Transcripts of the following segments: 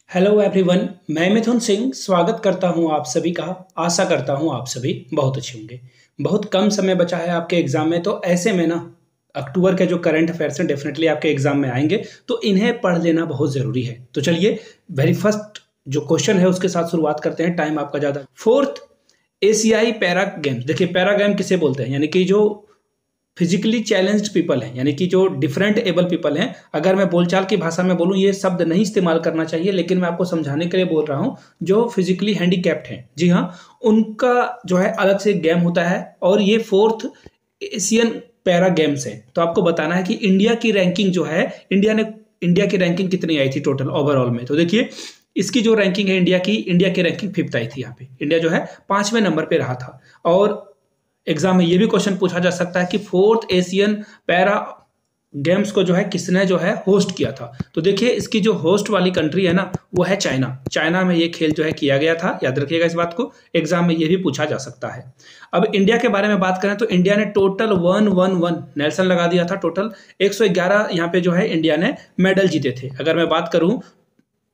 Hello everyone, मैं मिथुन सिंह स्वागत करता हूं आप सभी का। आशा करता हूं आप सभी बहुत अच्छे होंगे। बहुत कम समय बचा है आपके एग्जाम में, तो ऐसे में ना अक्टूबर के जो करंट अफेयर्स हैं डेफिनेटली आपके एग्जाम में आएंगे, तो इन्हें पढ़ लेना बहुत ज़रूरी है। तो चलिए वेरी फर्स्ट जो क्वेश्चन है उसके साथ शुरुआत करते हैं। टाइम आपका ज़्यादा। फोर्थ एशियाई पैरा गेम्स। देखिए पैरा गेम किसे बोलते हैं, यानी कि जो फिजिकली चैलेंज्ड पीपल हैं, यानी कि जो डिफरेंट एबल पीपल हैं। अगर मैं बोलचाल की भाषा में बोलूं, ये शब्द नहीं इस्तेमाल करना चाहिए, लेकिन मैं आपको समझाने के लिए बोल रहा हूं। जो फिजिकली हैंडीकैप्ड हैं, जी हाँ, उनका जो है अलग से गेम होता है, और ये फोर्थ एशियन पैरा गेम्स है। तो आपको बताना है कि इंडिया की रैंकिंग जो है, इंडिया की रैंकिंग कितनी आई थी टोटल ओवरऑल में। तो देखिए इसकी जो रैंकिंग है इंडिया की रैंकिंग फिफ्थ आई थी। यहाँ पे इंडिया जो है 5वें नंबर पे रहा था। और एग्जाम में ये भी क्वेश्चन पूछा जा सकता है कि फोर्थ एशियन पैरा गेम्स को जो है किसने जो है होस्ट किया था। तो देखिए इसकी जो होस्ट वाली कंट्री है ना, वो है चाइना। चाइना में ये खेल जो है किया गया था, याद रखिएगा इस बात को। एग्जाम में ये भी पूछा जा सकता है। अब इंडिया के बारे में बात करें तो इंडिया ने टोटल 111 नेल्सन लगा दिया था। टोटल 111 यहाँ पे जो है इंडिया ने मेडल जीते थे। अगर मैं बात करूं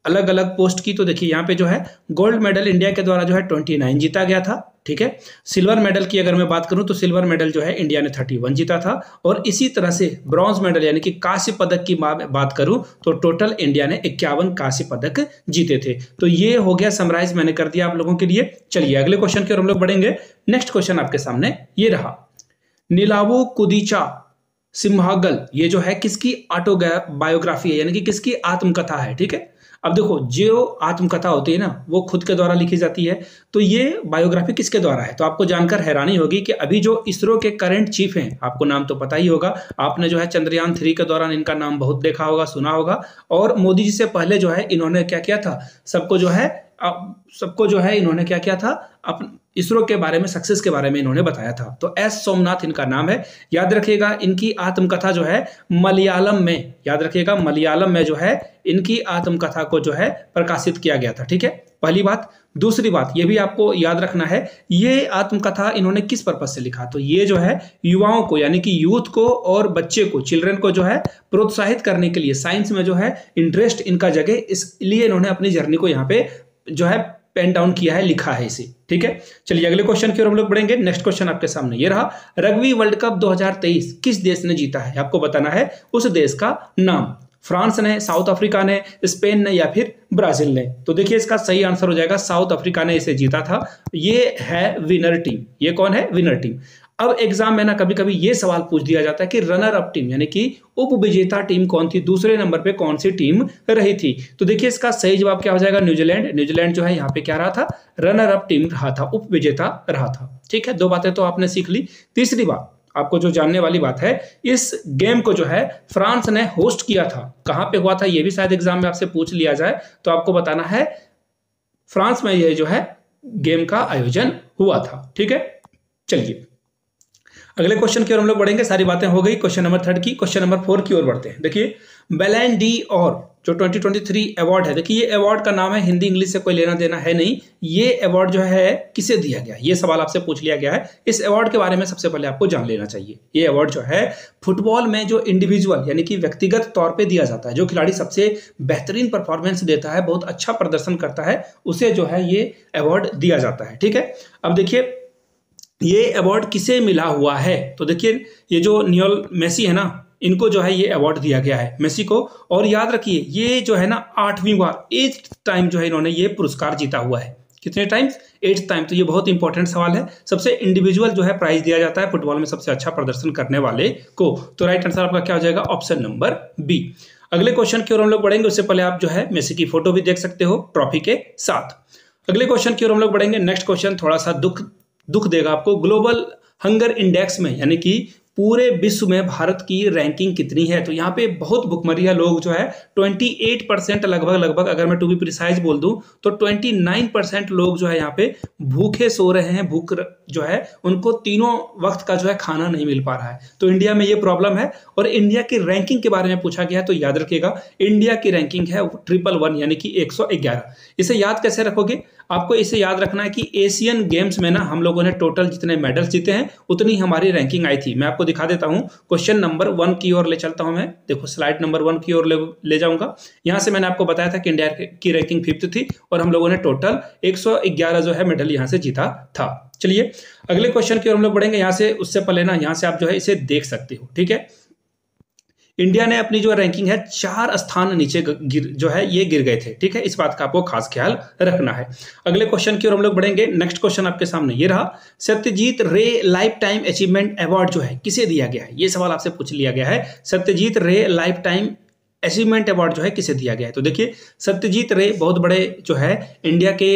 अलग अलग पोस्ट की, तो देखिए यहाँ पे जो है गोल्ड मेडल इंडिया के द्वारा जो है 29 जीता गया था। ठीक है, सिल्वर मेडल की अगर मैं बात करूं तो सिल्वर मेडल जो है इंडिया ने 31 जीता था। और इसी तरह से ब्रॉन्ज मेडल यानी कि कांस्य पदक की बात करूं तो टोटल इंडिया ने 51 कांस्य पदक जीते थे। तो ये हो गया समराइज, मैंने कर दिया आप लोगों के लिए। चलिए अगले क्वेश्चन की ओर हम लोग बढ़ेंगे। नेक्स्ट क्वेश्चन आपके सामने ये रहा। नीलावो कुदीचा सिम्हागल, ये जो है किसकी ऑटोबायोग्राफी है, यानी कि किसकी आत्मकथा है। ठीक है, अब देखो जो आत्मकथा होती है ना, वो खुद के द्वारा लिखी जाती है। तो ये बायोग्राफी किसके द्वारा है, तो आपको जानकर हैरानी होगी कि अभी जो इसरो के करंट चीफ हैं, आपको नाम तो पता ही होगा, आपने जो है चंद्रयान 3 के दौरान इनका नाम बहुत देखा होगा, सुना होगा। और मोदी जी से पहले जो है इन्होंने क्या किया था, सबको जो है इन्होंने क्या किया था, इसरो के बारे में, सक्सेस के बारे में इन्होंने बताया था। तो एस सोमनाथ इनका नाम है। याद रखिएगा इनकी आत्मकथा जो है मलयालम में, याद रखिएगा मलयालम में जो है इनकी आत्मकथा को जो है प्रकाशित किया गया था। ठीक है, पहली बात। दूसरी बात ये भी आपको याद रखना है, ये आत्मकथा इन्होंने किस पर्पज से लिखा, तो ये जो है युवाओं को, यानी कि यूथ को और बच्चे को, चिल्ड्रन को जो है प्रोत्साहित करने के लिए, साइंस में जो है इंटरेस्ट इनका जगे, इसलिए इन्होंने अपनी जर्नी को यहाँ पे जो है पेन डाउन किया है, लिखा है इसे। ठीक है, चलिए अगले क्वेश्चन की ओर हम लोग बढ़ेंगे। नेक्स्ट क्वेश्चन आपके सामने ये रहा। रग्बी वर्ल्ड कप 2023 किस देश ने जीता है, आपको बताना है उस देश का नाम। फ्रांस ने, साउथ अफ्रीका ने, स्पेन ने, या फिर ब्राजील ने। तो देखिए इसका सही आंसर हो जाएगा साउथ अफ्रीका ने इसे जीता था। ये है विनर टीम। ये कौन है, विनर टीम। अब एग्जाम में ना कभी कभी ये सवाल पूछ दिया जाता है कि रनर अप टीम, यानी कि उप विजेता टीम कौन थी, दूसरे नंबर पे कौन सी टीम रही थी। तो देखिए इसका सही जवाब क्या हो जाएगा, न्यूजीलैंड। न्यूजीलैंड जो है यहाँ पे क्या रहा था, रनर अप टीम रहा था, उप विजेता रहा था। ठीक है, दो बातें तो आपने सीख ली। तीसरी बात आपको जो जानने वाली बात है, इस गेम को जो है फ्रांस ने होस्ट किया था। कहां पे हुआ था, ये भी शायद एग्जाम में आपसे पूछ लिया जाए, तो आपको बताना है फ्रांस में ये जो है गेम का आयोजन हुआ था। ठीक है, चलिए अगले क्वेश्चन की ओर हम लोग बढ़ेंगे। सारी बातें हो गई क्वेश्चन नंबर 3 की। क्वेश्चन नंबर 4 की ओर बढ़ते हैं। देखिए बैलन डी और जो 2023 अवार्ड है, देखिए ये अवार्ड का नाम है, हिंदी इंग्लिश से कोई लेना देना है नहीं। ये अवार्ड जो है किसे दिया गया, ये सवाल आपसे पूछ लिया गया है। इस अवार्ड के बारे में सबसे पहले आपको जान लेना चाहिए। ये अवार्ड जो है फुटबॉल में जो इंडिविजुअल, यानी कि व्यक्तिगत तौर पे दिया जाता है, जो खिलाड़ी सबसे बेहतरीन परफॉर्मेंस देता है, बहुत अच्छा प्रदर्शन करता है, उसे जो है ये अवार्ड दिया जाता है। ठीक है, अब देखिए ये अवार्ड किसे मिला हुआ है, तो देखिए ये जो लियोनेल मेसी है ना, इनको जो है ये अवार्ड दिया गया है, मेसी को। और याद रखिए ये जो है ना 8वीं बार, 8th टाइम जो है इन्होंने ये पुरस्कार जीता हुआ है। कितने टाइम्स, 8th टाइम। तो ये बहुत इंपॉर्टेंट सवाल है। सबसे इंडिविजुअल जो है प्राइज दिया जाता है फुटबॉल में सबसे अच्छा प्रदर्शन करने वाले को। तो राइट आंसर आपका क्या हो जाएगा, ऑप्शन नंबर बी। अगले क्वेश्चन की ओर हम लोग बढ़ेंगे, उससे पहले आप जो है मेसी की फोटो भी देख सकते हो ट्रॉफी के साथ। अगले क्वेश्चन की ओर हम लोग बढ़ेंगे। नेक्स्ट क्वेश्चन थोड़ा सा दुख देगा आपको। ग्लोबल हंगर इंडेक्स में, यानी कि पूरे विश्व में भारत की रैंकिंग कितनी है, तो यहाँ पे बहुत भुखमरी है। लोग जो है 28% लगभग, अगर मैं टू बी प्रिसाइज बोल दूं तो 29% लोग जो है यहाँ पे भूखे सो रहे हैं। भूख जो है उनको तीनों वक्त का जो है खाना नहीं मिल पा रहा है। तो इंडिया में ये प्रॉब्लम है। और इंडिया की रैंकिंग के बारे में पूछा गया है, तो याद रखिएगा इंडिया की रैंकिंग है 111, यानी कि 111। इसे याद कैसे रखोगे, आपको इसे याद रखना है कि एशियन गेम्स में ना हम लोगों ने टोटल जितने मेडल्स जीते हैं उतनी हमारी रैंकिंग आई थी। मैं आपको दिखा देता हूँ, क्वेश्चन नंबर 1 की ओर ले चलता हूँ मैं। देखो स्लाइड नंबर 1 की ओर ले जाऊंगा। यहाँ से मैंने आपको बताया था कि इंडिया की रैंकिंग 5th थी और हम लोगों ने टोटल 111 जो है मेडल यहाँ से जीता था। चलिए अगले क्वेश्चन की ओर हम लोग बढ़ेंगे। यहाँ से उससे पहले ना यहाँ से आप जो है इसे देख सकते हो, ठीक है। इंडिया ने अपनी जो रैंकिंग है 4 स्थान नीचे जो है ये गिर गए थे, ठीक है। इस बात का आपको खास ख्याल रखना है। अगले क्वेश्चन की ओर हम लोग बढ़ेंगे। नेक्स्ट क्वेश्चन आपके सामने ये रहा, सत्यजीत रे लाइफ टाइम अचीवमेंट अवार्ड जो है किसे दिया गया है? ये सवाल आपसे पूछ लिया गया है, सत्यजीत रे लाइफ टाइम अचीवमेंट अवार्ड जो है किसे दिया गया है? तो देखिए सत्यजीत रे बहुत बड़े जो है इंडिया के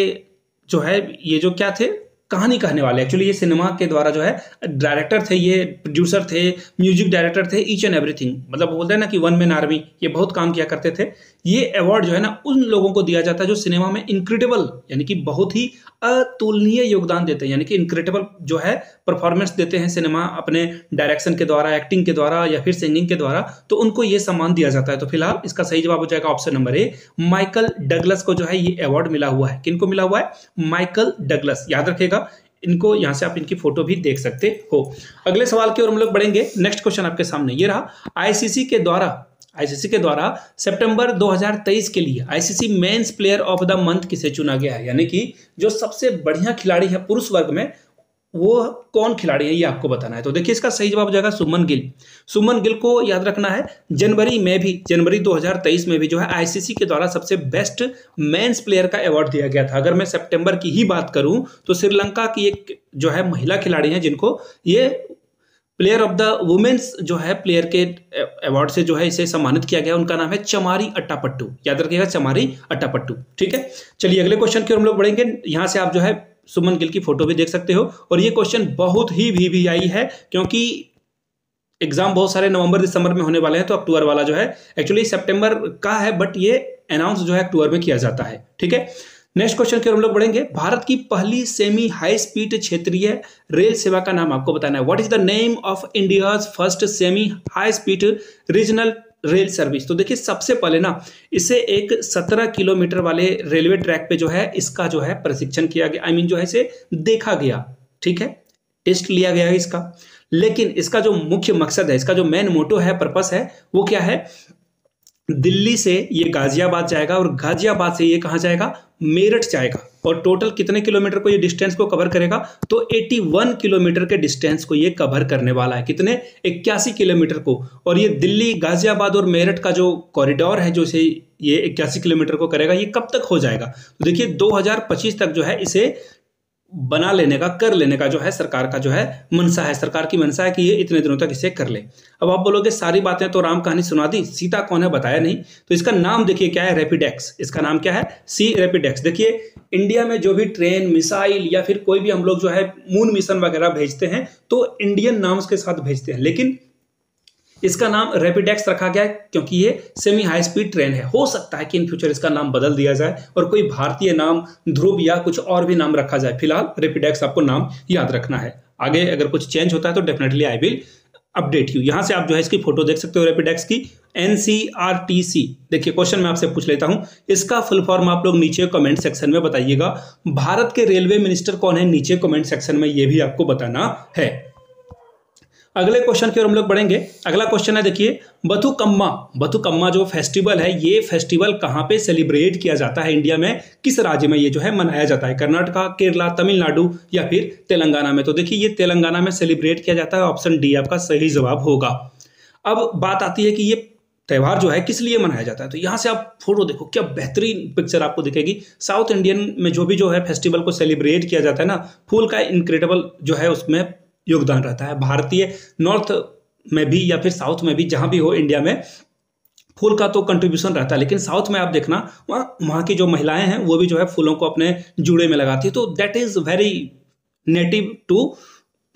जो है ये जो क्या थे, कहानी कहने वाले। एक्चुअली ये सिनेमा के द्वारा जो है डायरेक्टर थे, ये प्रोड्यूसर थे, म्यूजिक डायरेक्टर थे, ईच एंड एवरीथिंग। मतलब बोलते हैं ना कि वन मैन आर्मी, ये बहुत काम किया करते थे। ये अवार्ड जो है ना उन लोगों को दिया जाता है जो सिनेमा में इनक्रेडिबल यानी कि बहुत ही अतुलनीय योगदान देते हैं, यानी कि इनक्रेडिबल जो है परफॉर्मेंस देते हैं सिनेमा अपने डायरेक्शन के द्वारा, एक्टिंग के द्वारा या फिर सिंगिंग के द्वारा, तो उनको ये सम्मान दिया जाता है। तो फिलहाल इसका सही जवाब हो जाएगा option number A, Michael Douglas को जो है ये अवार्ड मिला हुआ है। किनको मिला हुआ है? Michael Douglas. याद रखेगा इनको, यहां से आप इनकी फोटो भी देख सकते हो। अगले सवाल की ओर हम लोग बढ़ेंगे। नेक्स्ट क्वेश्चन आपके सामने ये रहा, आईसीसी के द्वारा सितंबर 2023 के लिए ICC men's player of the month किसे चुना गया है? यानी कि जो सबसे बढ़िया खिलाड़ी है पुरुष वर्ग में वो कौन खिलाड़ी है ये आपको बताना है। तो देखिए इसका सही जवाब हो जाएगा सुमन गिल। सुमन गिल को याद रखना है, जनवरी 2023 में भी जो है आईसीसी के द्वारा सबसे बेस्ट मेंस प्लेयर का अवार्ड दिया गया था। अगर मैं सितंबर की ही बात करूं तो श्रीलंका की एक जो है महिला खिलाड़ी है जिनको ये प्लेयर ऑफ द वुमेन्स जो है प्लेयर के अवार्ड से जो है इसे सम्मानित किया गया, उनका नाम है चमारी अट्टापट्टू। याद रखिएगा चमारी अट्टापट्टू, ठीक है। चलिए अगले क्वेश्चन की ओर हम लोग बढ़ेंगे। यहां से आप जो है सुमन गिल की फोटो भी देख सकते हो और ये क्वेश्चन बहुत ही VVIP है क्योंकि एग्जाम बहुत सारे नवंबर दिसंबर में होने वाले हैं, तो अक्टूबर वाला जो है एक्चुअली सितंबर का है बट ये अनाउंस जो है अक्टूबर में किया जाता है, ठीक है। नेक्स्ट क्वेश्चन की ओर हम लोग बढ़ेंगे। भारत की पहली सेमी हाई स्पीड क्षेत्रीय रेल सेवा का नाम आपको बताना है। What is the name of India's first semi high speed regional rail service? तो देखिए सबसे पहले ना इसे एक 17 किलोमीटर वाले रेलवे ट्रैक पे जो है इसका जो है प्रशिक्षण किया गया, जो है इसे देखा गया, ठीक है, टेस्ट लिया गया है इसका। लेकिन इसका जो मुख्य मकसद है, इसका जो मेन मोटो है, पर्पस है, वो क्या है? दिल्ली से ये गाजियाबाद जाएगा और गाजियाबाद से ये कहां जाएगा? मेरठ जाएगा। और टोटल कितने किलोमीटर को ये डिस्टेंस को कवर करेगा? तो 81 किलोमीटर के डिस्टेंस को ये कवर करने वाला है। कितने? 81 किलोमीटर को। और ये दिल्ली, गाजियाबाद और मेरठ का जो कॉरिडोर है जो इसे ये 81 किलोमीटर को करेगा, ये कब तक हो जाएगा? तो देखिए 2025 तक जो है इसे बना लेने का, कर लेने का जो है सरकार का जो है मनसा है, सरकार की मनसा है कि ये इतने दिनों तक इसे कर ले। अब आप बोलोगे सारी बातें तो राम कहानी सुना दी, सीता कौन है बताया नहीं। तो इसका नाम देखिए क्या है? रैपिडेक्स। इसका नाम क्या है? सी रैपिडेक्स। देखिए इंडिया में जो भी ट्रेन, मिसाइल या फिर कोई भी हम लोग जो है मून मिशन वगैरह भेजते हैं तो इंडियन नाम के साथ भेजते हैं, लेकिन इसका नाम रैपिडेक्स रखा गया है क्योंकि ये सेमी हाई स्पीड ट्रेन है। हो सकता है कि इन फ्यूचर इसका नाम बदल दिया जाए और कोई भारतीय नाम, ध्रुव या कुछ और भी नाम रखा जाए। फिलहाल रैपिडेक्स आपको नाम याद रखना है। आगे अगर कुछ चेंज होता है तो definitely I will update you. यहां से आप जो है इसकी फोटो देख सकते हो रैपिडेक्स की, NCRTC। देखिए क्वेश्चन मैं आपसे पूछ लेता हूं, इसका फुल फॉर्म आप लोग नीचे कमेंट सेक्शन में बताइएगा। भारत के रेलवे मिनिस्टर कौन है? नीचे कमेंट सेक्शन में ये भी आपको बताना है। अगले क्वेश्चन की ओर हम लोग बढ़ेंगे। अगला क्वेश्चन है देखिए, बथुकम्मा जो फेस्टिवल है, ये फेस्टिवल कहां पे सेलिब्रेट किया जाता है इंडिया में? किस राज्य में ये जो है मनाया जाता है? कर्नाटका, केरला, तमिलनाडु या फिर तेलंगाना में? तो देखिए ये तेलंगाना में सेलिब्रेट किया जाता है। ऑप्शन डी आपका सही जवाब होगा। अब बात आती है कि ये त्यौहार जो है किस लिए मनाया जाता है। तो यहां से आप फोटो देखो, क्या बेहतरीन पिक्चर आपको दिखेगी। साउथ इंडियन में जो है फेस्टिवल को सेलिब्रेट किया जाता है ना, फूल का इनक्रेडिबल जो है उसमें योगदान रहता है। भारतीय नॉर्थ में भी या फिर साउथ में भी, जहां भी हो इंडिया में, फूल का तो कंट्रीब्यूशन रहता है, लेकिन साउथ में आप देखना वहाँ की जो महिलाएं हैं वो भी जो है फूलों को अपने जूड़े में लगाती है। तो that is very native to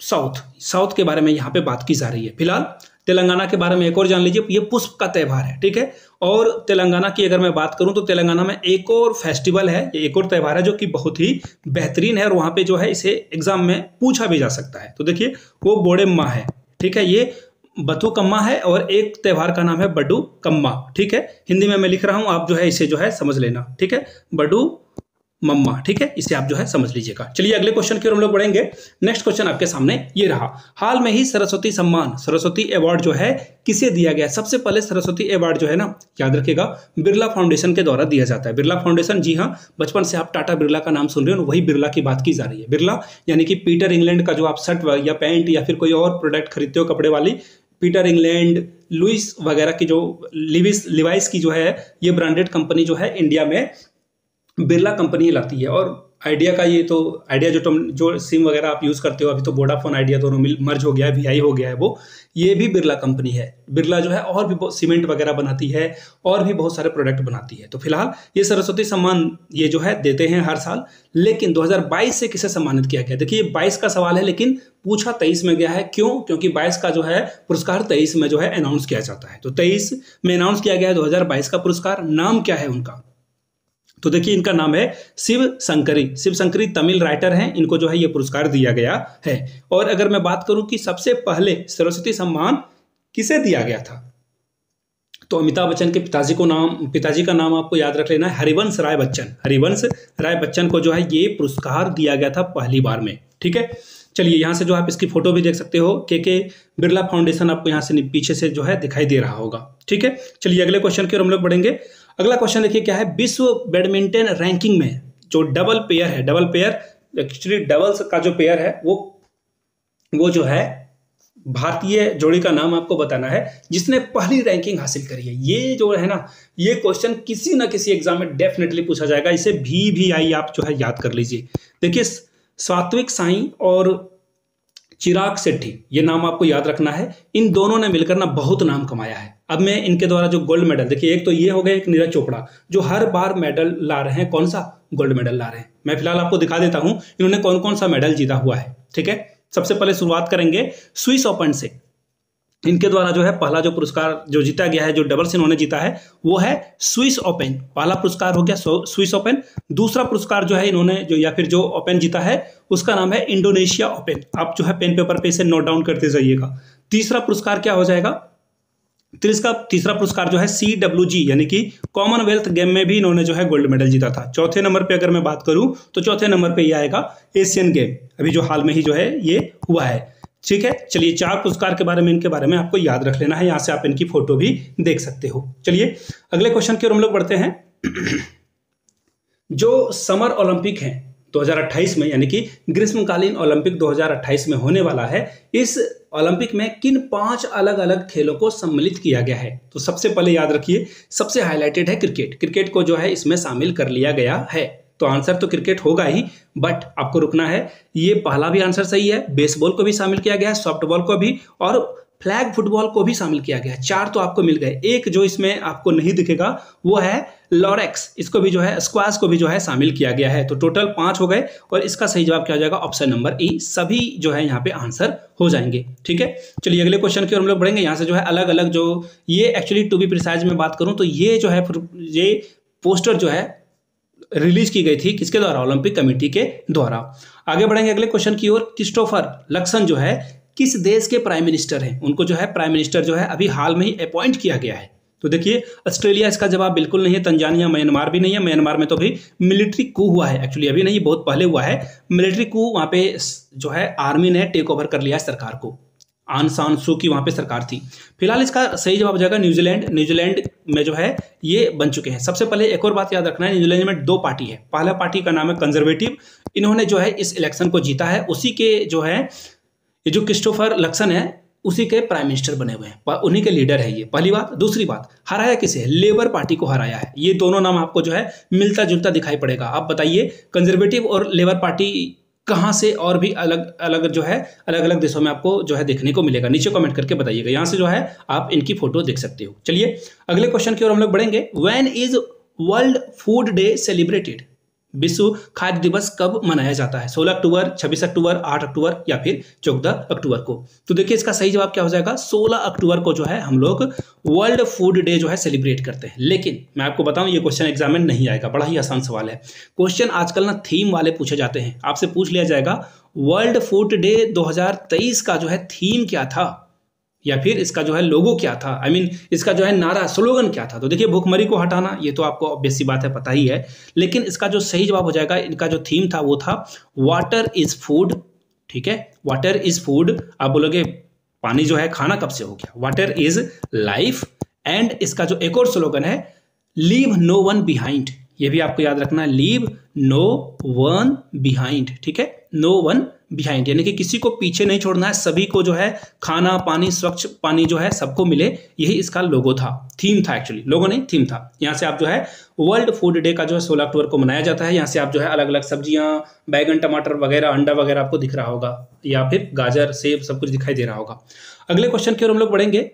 south के बारे में यहाँ पे बात की जा रही है। फिलहाल तेलंगाना के बारे में एक और जान लीजिए, ये पुष्प का त्यौहार है, ठीक है। और तेलंगाना की अगर मैं बात करूं तो तेलंगाना में एक और फेस्टिवल है, एक और त्यौहार है जो कि बहुत ही बेहतरीन है और वहां पे जो है इसे एग्जाम में पूछा भी जा सकता है। तो देखिए वो बोडेम्मा है, ठीक है। ये बथुकम्मा है और एक त्यौहार का नाम है बडुकम्मा, ठीक है। हिंदी में मैं लिख रहा हूं, आप जो है इसे जो है समझ लेना, ठीक है। बडुकम्मा मम्मा। ठीक है, इसे आप जो है समझ लीजिएगा। चलिए अगले क्वेश्चन की ओर हम लोग बढ़ेंगे। नेक्स्ट क्वेश्चन आपके सामने ये रहा, हाल में ही सरस्वती सम्मान, सरस्वती अवार्ड जो है किसे दिया गया? सबसे पहले सरस्वती अवार्ड जो है ना, याद रखिएगा, बिरला फाउंडेशन के द्वारा दिया जाता है। बिरला फाउंडेशन, जी हाँ, बचपन से आप टाटा बिरला का नाम सुन रहे हो, वही बिरला की बात की जा रही है। बिरला यानी कि पीटर इंग्लैंड का जो आप शर्ट या पैंट या फिर कोई और प्रोडक्ट खरीदते हो कपड़े वाली, पीटर इंग्लैंड, लुइस वगैरह की जो लिवाइस की जो है ये ब्रांडेड कंपनी जो है इंडिया में बिरला कंपनी लाती है। और आइडिया का ये तो आइडिया जो सिम वगैरह आप यूज़ करते हो, अभी तो वोडाफोन आइडिया दोनों मर्ज हो गया है, वीआई हो गया है, वो ये भी बिरला कंपनी है। बिरला जो है और भी सीमेंट वगैरह बनाती है और भी बहुत सारे प्रोडक्ट बनाती है। तो फिलहाल ये सरस्वती सम्मान ये जो है देते हैं हर साल, लेकिन 2022 से किसे सम्मानित किया गया? देखिए 22 का सवाल है, लेकिन पूछा 23 में गया है। क्यों? क्योंकि 22 का जो है पुरस्कार 23 में जो है अनाउंस किया जाता है। तो 23 में अनाउंस किया गया है 2022 का पुरस्कार। नाम क्या है उनका? तो देखिए इनका नाम है शिव शंकरी। शिव शंकरी तमिल राइटर हैं, इनको जो है ये पुरस्कार दिया गया है। और अगर मैं बात करूं कि सबसे पहले सरस्वती सम्मान किसे दिया गया था, तो अमिताभ बच्चन के पिताजी का नाम आपको याद रख लेना है, हरिवंश राय बच्चन। हरिवंश राय बच्चन को जो है ये पुरस्कार दिया गया था पहली बार में। ठीक है, चलिए यहाँ से जो आप इसकी फोटो भी देख सकते हो, के बिरला फाउंडेशन आपको यहाँ से पीछे से जो है दिखाई दे रहा होगा। ठीक है, चलिए अगले क्वेश्चन की ओर हम लोग बढ़ेंगे। अगला क्वेश्चन देखिए क्या है, विश्व बैडमिंटन रैंकिंग में जो डबल पेयर है, डबल पेयर एक्चुअली डबल्स का जो पेयर है वो जो है भारतीय जोड़ी का नाम आपको बताना है जिसने पहली रैंकिंग हासिल करी है। ये जो है ना, ये क्वेश्चन किसी ना किसी एग्जाम में डेफिनेटली पूछा जाएगा, इसे भी आई आप जो है याद कर लीजिए। देखिए सात्विक साई और चिराग शेट्टी, ये नाम आपको याद रखना है। इन दोनों ने मिलकर ना बहुत नाम कमाया है। अब मैं इनके द्वारा जो गोल्ड मेडल, देखिए एक तो ये हो गया, एक नीरज चोपड़ा जो हर बार मेडल ला रहे हैं। कौन सा? गोल्ड मेडल ला रहे हैं। मैं फिलहाल आपको दिखा देता हूं इन्होंने कौन कौन सा मेडल जीता हुआ है। ठीक है, सबसे पहले शुरुआत करेंगे स्विस ओपन से। इनके द्वारा जो है पहला जो पुरस्कार जो जीता गया है, जो डबल्स इन्होंने जीता है, वो है स्विस ओपन। पहला पुरस्कार हो गया स्विस ओपन। दूसरा पुरस्कार जो है इन्होंने जो ओपन जीता है उसका नाम है इंडोनेशिया ओपन। आप जो है पेन पेपर पे इसे नोट डाउन करते जाइएगा। तीसरा पुरस्कार क्या हो जाएगा? तीसरा पुरस्कार जो है CWG यानी कि कॉमनवेल्थ गेम में भी इन्होंने जो है गोल्ड मेडल जीता था। चौथे नंबर पे अगर मैं बात करूं तो चौथे नंबर पे ये आएगा एशियन गेम, अभी जो हाल में ही जो है ये हुआ है। ठीक है, चलिए 4 पुरस्कार के बारे में इनके बारे में आपको याद रख लेना है। यहां से आप इनकी फोटो भी देख सकते हो। चलिए अगले क्वेश्चन की ओर हम लोग बढ़ते हैं। जो समर ओलंपिक है 2028 में, यानी कि ग्रीष्मकालीन ओलंपिक 2028 में होने वाला है, इस ओलंपिक में किन 5 अलग अलग खेलों को सम्मिलित किया गया है? तो सबसे पहले याद रखिए, सबसे हाईलाइटेड है क्रिकेट। क्रिकेट को जो है इसमें शामिल कर लिया गया है। तो आंसर तो क्रिकेट होगा ही, बट आपको रुकना है। ये पहला भी आंसर सही है। बेसबॉल को भी शामिल किया गया है, सॉफ्टबॉल को भी, और फ्लैग फुटबॉल को भी शामिल किया गया है। 4 तो आपको मिल गए। एक जो इसमें आपको नहीं दिखेगा वो है लॉरेक्स, इसको भी जो है, स्क्वाश को भी जो है शामिल किया गया है। तो टोटल 5 हो गए और इसका सही जवाब क्या हो जाएगा? ऑप्शन नंबर ई। सभी जो है यहाँ पे आंसर हो जाएंगे। ठीक है, चलिए अगले क्वेश्चन की ओर हम लोग बढ़ेंगे। यहाँ से जो है अलग अलग जो ये एक्चुअली टू बी प्रिसाइज में बात करूँ तो ये जो है ये पोस्टर जो है रिलीज की गई थी किसके द्वारा? ओलंपिक कमेटी के द्वारा। आगे बढ़ेंगे अगले क्वेश्चन की ओर। क्रिस्टोफर लक्सन जो है किस देश के प्राइम मिनिस्टर हैं? उनको जो है प्राइम मिनिस्टर जो है अभी हाल में ही अपॉइंट किया गया है। तो देखिए ऑस्ट्रेलिया इसका जवाब बिल्कुल नहीं है, तंजानिया, म्यांमार भी नहीं है। म्यांमार में तो अभी मिलिट्री कू हुआ है, एक्चुअली अभी नहीं, बहुत पहले हुआ है मिलिट्री कू। वहां पे जो है आर्मी ने टेक ओवर कर लिया है सरकार को। आन सान सू की वहां पे सरकार थी। फिलहाल इसका सही जवाब हो जाएगा न्यूजीलैंड। न्यूजीलैंड में जो है ये बन चुके हैं। सबसे पहले एक और बात याद रखना है, न्यूजीलैंड में 2 पार्टी है। पहला पार्टी का नाम है कंजर्वेटिव, इन्होंने जो है इस इलेक्शन को जीता है। उसी के जो है ये जो क्रिस्टोफर लक्सन है उसी के प्राइम मिनिस्टर बने हुए हैं, उन्हीं के लीडर है ये। पहली बात। दूसरी बात, हराया किसे? लेबर पार्टी को हराया है। ये दोनों नाम आपको जो है मिलता जुलता दिखाई पड़ेगा। आप बताइए कंजर्वेटिव और लेबर पार्टी कहाँ से और भी अलग अलग जो है अलग अलग देशों में आपको जो है देखने को मिलेगा? नीचे कमेंट करके बताइएगा। यहाँ से जो है आप इनकी फोटो देख सकते हो। चलिए अगले क्वेश्चन की ओर हम लोग बढ़ेंगे। When is world food day celebrated? विश्व खाद्य दिवस कब मनाया जाता है? 16 अक्टूबर, 26 अक्टूबर, 8 अक्टूबर या फिर 14 अक्टूबर को? तो देखिए इसका सही जवाब क्या हो जाएगा? 16 अक्टूबर को जो है हम लोग वर्ल्ड फूड डे जो है सेलिब्रेट करते हैं। लेकिन मैं आपको बताऊं ये क्वेश्चन एग्जाम में नहीं आएगा, बड़ा ही आसान सवाल है। क्वेश्चन आजकल ना थीम वाले पूछे जाते हैं। आपसे पूछ लिया जाएगा वर्ल्ड फूड डे 2023 का जो है थीम क्या था? या फिर इसका जो है लोगो क्या था, आई मीन इसका जो है नारा स्लोगन क्या था। तो देखिए भूखमरी को हटाना, ये तो आपको ऑब्वियस सी बात है, पता ही है, लेकिन इसका जो सही जवाब हो जाएगा, इनका जो थीम था वो था वाटर इज फूड। ठीक है, वाटर इज फूड। आप बोलोगे पानी जो है खाना कब से हो गया, वाटर इज लाइफ। एंड इसका जो एक और स्लोगन है लीव नो वन बिहाइंड, ये भी आपको याद रखना है, लीव नो वन बिहाइंड। ठीक है, नो वन बिहाइंड यानी कि किसी को पीछे नहीं छोड़ना है, सभी को जो है खाना पानी स्वच्छ पानी जो है सबको मिले, यही इसका लोगो था, थीम था, एक्चुअली लोगो नहीं थीम था। यहाँ से आप जो है वर्ल्ड फूड डे का जो है 16 अक्टूबर को मनाया जाता है। यहाँ से आप जो है अलग अलग सब्जियां, बैगन टमाटर वगैरह, अंडा वगैरह आपको दिख रहा होगा, या फिर गाजर सेब सब कुछ दिखाई दे रहा होगा। अगले क्वेश्चन की ओर हम लोग बढ़ेंगे।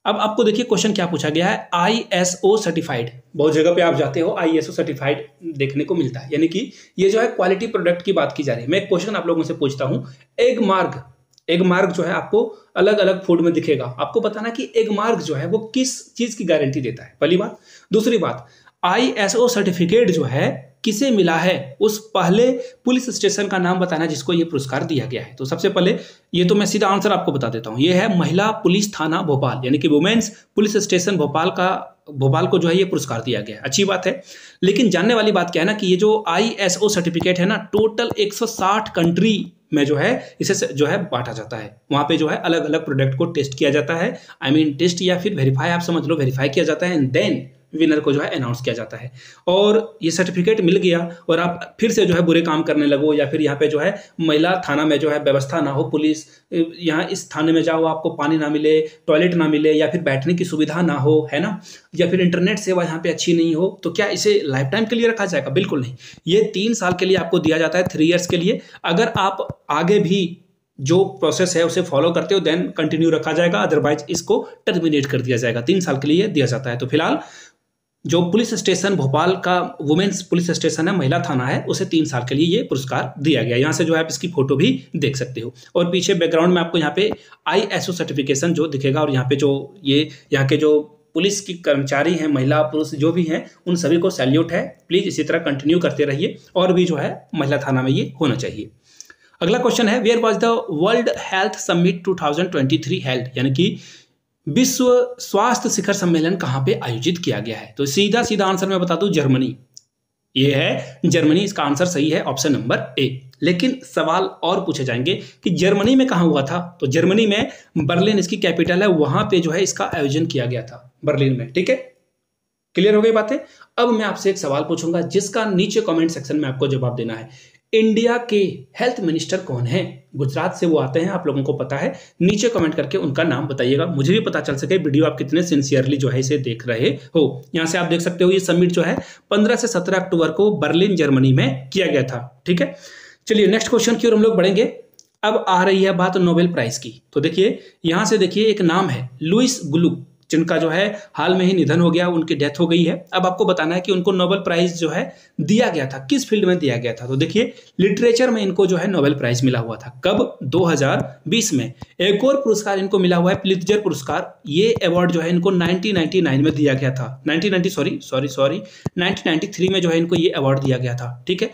अब आपको देखिए क्वेश्चन क्या पूछा गया है, ISO सर्टिफाइड। बहुत जगह पे आप जाते हो ISO सर्टिफाइड देखने को मिलता है, यानी कि ये जो है क्वालिटी प्रोडक्ट की बात की जा रही है। मैं एक क्वेश्चन आप लोगों से पूछता हूं, एग मार्क जो है आपको अलग अलग फूड में दिखेगा, आपको बताना कि एग मार्क जो है वो किस चीज की गारंटी देता है, पहली बात। दूसरी बात, ISO सर्टिफिकेट जो है किसे मिला है, उस पहले पुलिस स्टेशन का नाम बताना जिसको ये पुरस्कार दिया गया है। तो सबसे पहले ये तो मैं सीधा आंसर आपको बता देता हूं, ये है महिला पुलिस थाना भोपाल, यानी कि वुमेन्स पुलिस स्टेशन भोपाल को जो है ये पुरस्कार दिया गया है। अच्छी बात है, लेकिन जानने वाली बात क्या है ना कि ये जो ISO सर्टिफिकेट है ना, टोटल 160 कंट्री में जो है इसे जो है बांटा जाता है। वहां पे जो है अलग अलग प्रोडक्ट को टेस्ट किया जाता है, आई मीन टेस्ट या फिर वेरीफाई, आप समझ लो वेरीफाई किया जाता है, एंड देन विनर को जो है अनाउंस किया जाता है। और ये सर्टिफिकेट मिल गया और आप फिर से जो है बुरे काम करने लगो, या फिर यहाँ पे जो है महिला थाना में जो है व्यवस्था ना हो, पुलिस यहाँ इस थाने में जाओ आपको पानी ना मिले, टॉयलेट ना मिले, या फिर बैठने की सुविधा ना हो, है ना, या फिर इंटरनेट सेवा यहाँ पे अच्छी नहीं हो, तो क्या इसे लाइफ टाइम के लिए रखा जाएगा? बिल्कुल नहीं, ये 3 साल के लिए आपको दिया जाता है, 3 ईयर्स के लिए। अगर आप आगे भी जो प्रोसेस है उसे फॉलो करते हो देन कंटिन्यू रखा जाएगा, अदरवाइज इसको टर्मिनेट कर दिया जाएगा। 3 साल के लिए दिया जाता है। तो फिलहाल जो पुलिस स्टेशन भोपाल का वुमेन्स पुलिस स्टेशन है, महिला थाना है, उसे 3 साल के लिए ये पुरस्कार दिया गया। यहाँ से जो है आप इसकी फोटो भी देख सकते हो, और पीछे बैकग्राउंड में आपको यहाँ पे ISO सर्टिफिकेशन जो दिखेगा, और यहाँ पे जो ये यहाँ के जो पुलिस की कर्मचारी हैं, महिला पुरुष जो भी हैं, उन सभी को सैल्यूट है। प्लीज इसी तरह कंटिन्यू करते रहिए, और भी जो है महिला थाना में ये होना चाहिए। अगला क्वेश्चन है, where was the world health summit 2023 held, यानी कि विश्व स्वास्थ्य शिखर सम्मेलन कहां पे आयोजित किया गया है? तो सीधा आंसर मैं बता दूं, जर्मनी। ये है जर्मनी, इसका आंसर सही है ऑप्शन नंबर A। लेकिन सवाल और पूछे जाएंगे कि जर्मनी में कहां हुआ था? तो जर्मनी में बर्लिन इसकी कैपिटल है, वहां पे जो है इसका आयोजन किया गया था, बर्लिन में। ठीक है, क्लियर हो गई बातें? अब मैं आपसे एक सवाल पूछूंगा जिसका नीचे कमेंट सेक्शन में आपको जवाब देना है। इंडिया के हेल्थ मिनिस्टर कौन है? गुजरात से वो आते हैं, आप लोगों को पता है। नीचे कमेंट करके उनका नाम बताइएगा, मुझे भी पता चल सके वीडियो आप कितने सिंसियरली जो है इसे देख रहे हो। यहां से आप देख सकते हो ये समिट जो है 15 से 17 अक्टूबर को बर्लिन जर्मनी में किया गया था। ठीक है, चलिए नेक्स्ट क्वेश्चन की ओर हम लोग बढ़ेंगे। अब आ रही है बात नोबेल प्राइज की। तो देखिए यहां से देखिए एक नाम है लुइस ग्लुक, जिनका जो है हाल में ही निधन हो गया, उनकी डेथ हो गई है। अब आपको बताना है कि उनको नोबेल प्राइज जो है दिया गया था, किस फील्ड में दिया गया था? तो देखिए लिटरेचर में इनको जो है नोबेल प्राइज मिला हुआ था। कब? 2020 में। एक और पुरस्कार इनको मिला हुआ है, प्लित्जर पुरस्कार। ये अवार्ड जो है इनको 1999 में दिया गया था, 1993 में जो है इनको ये अवार्ड दिया गया था। ठीक है,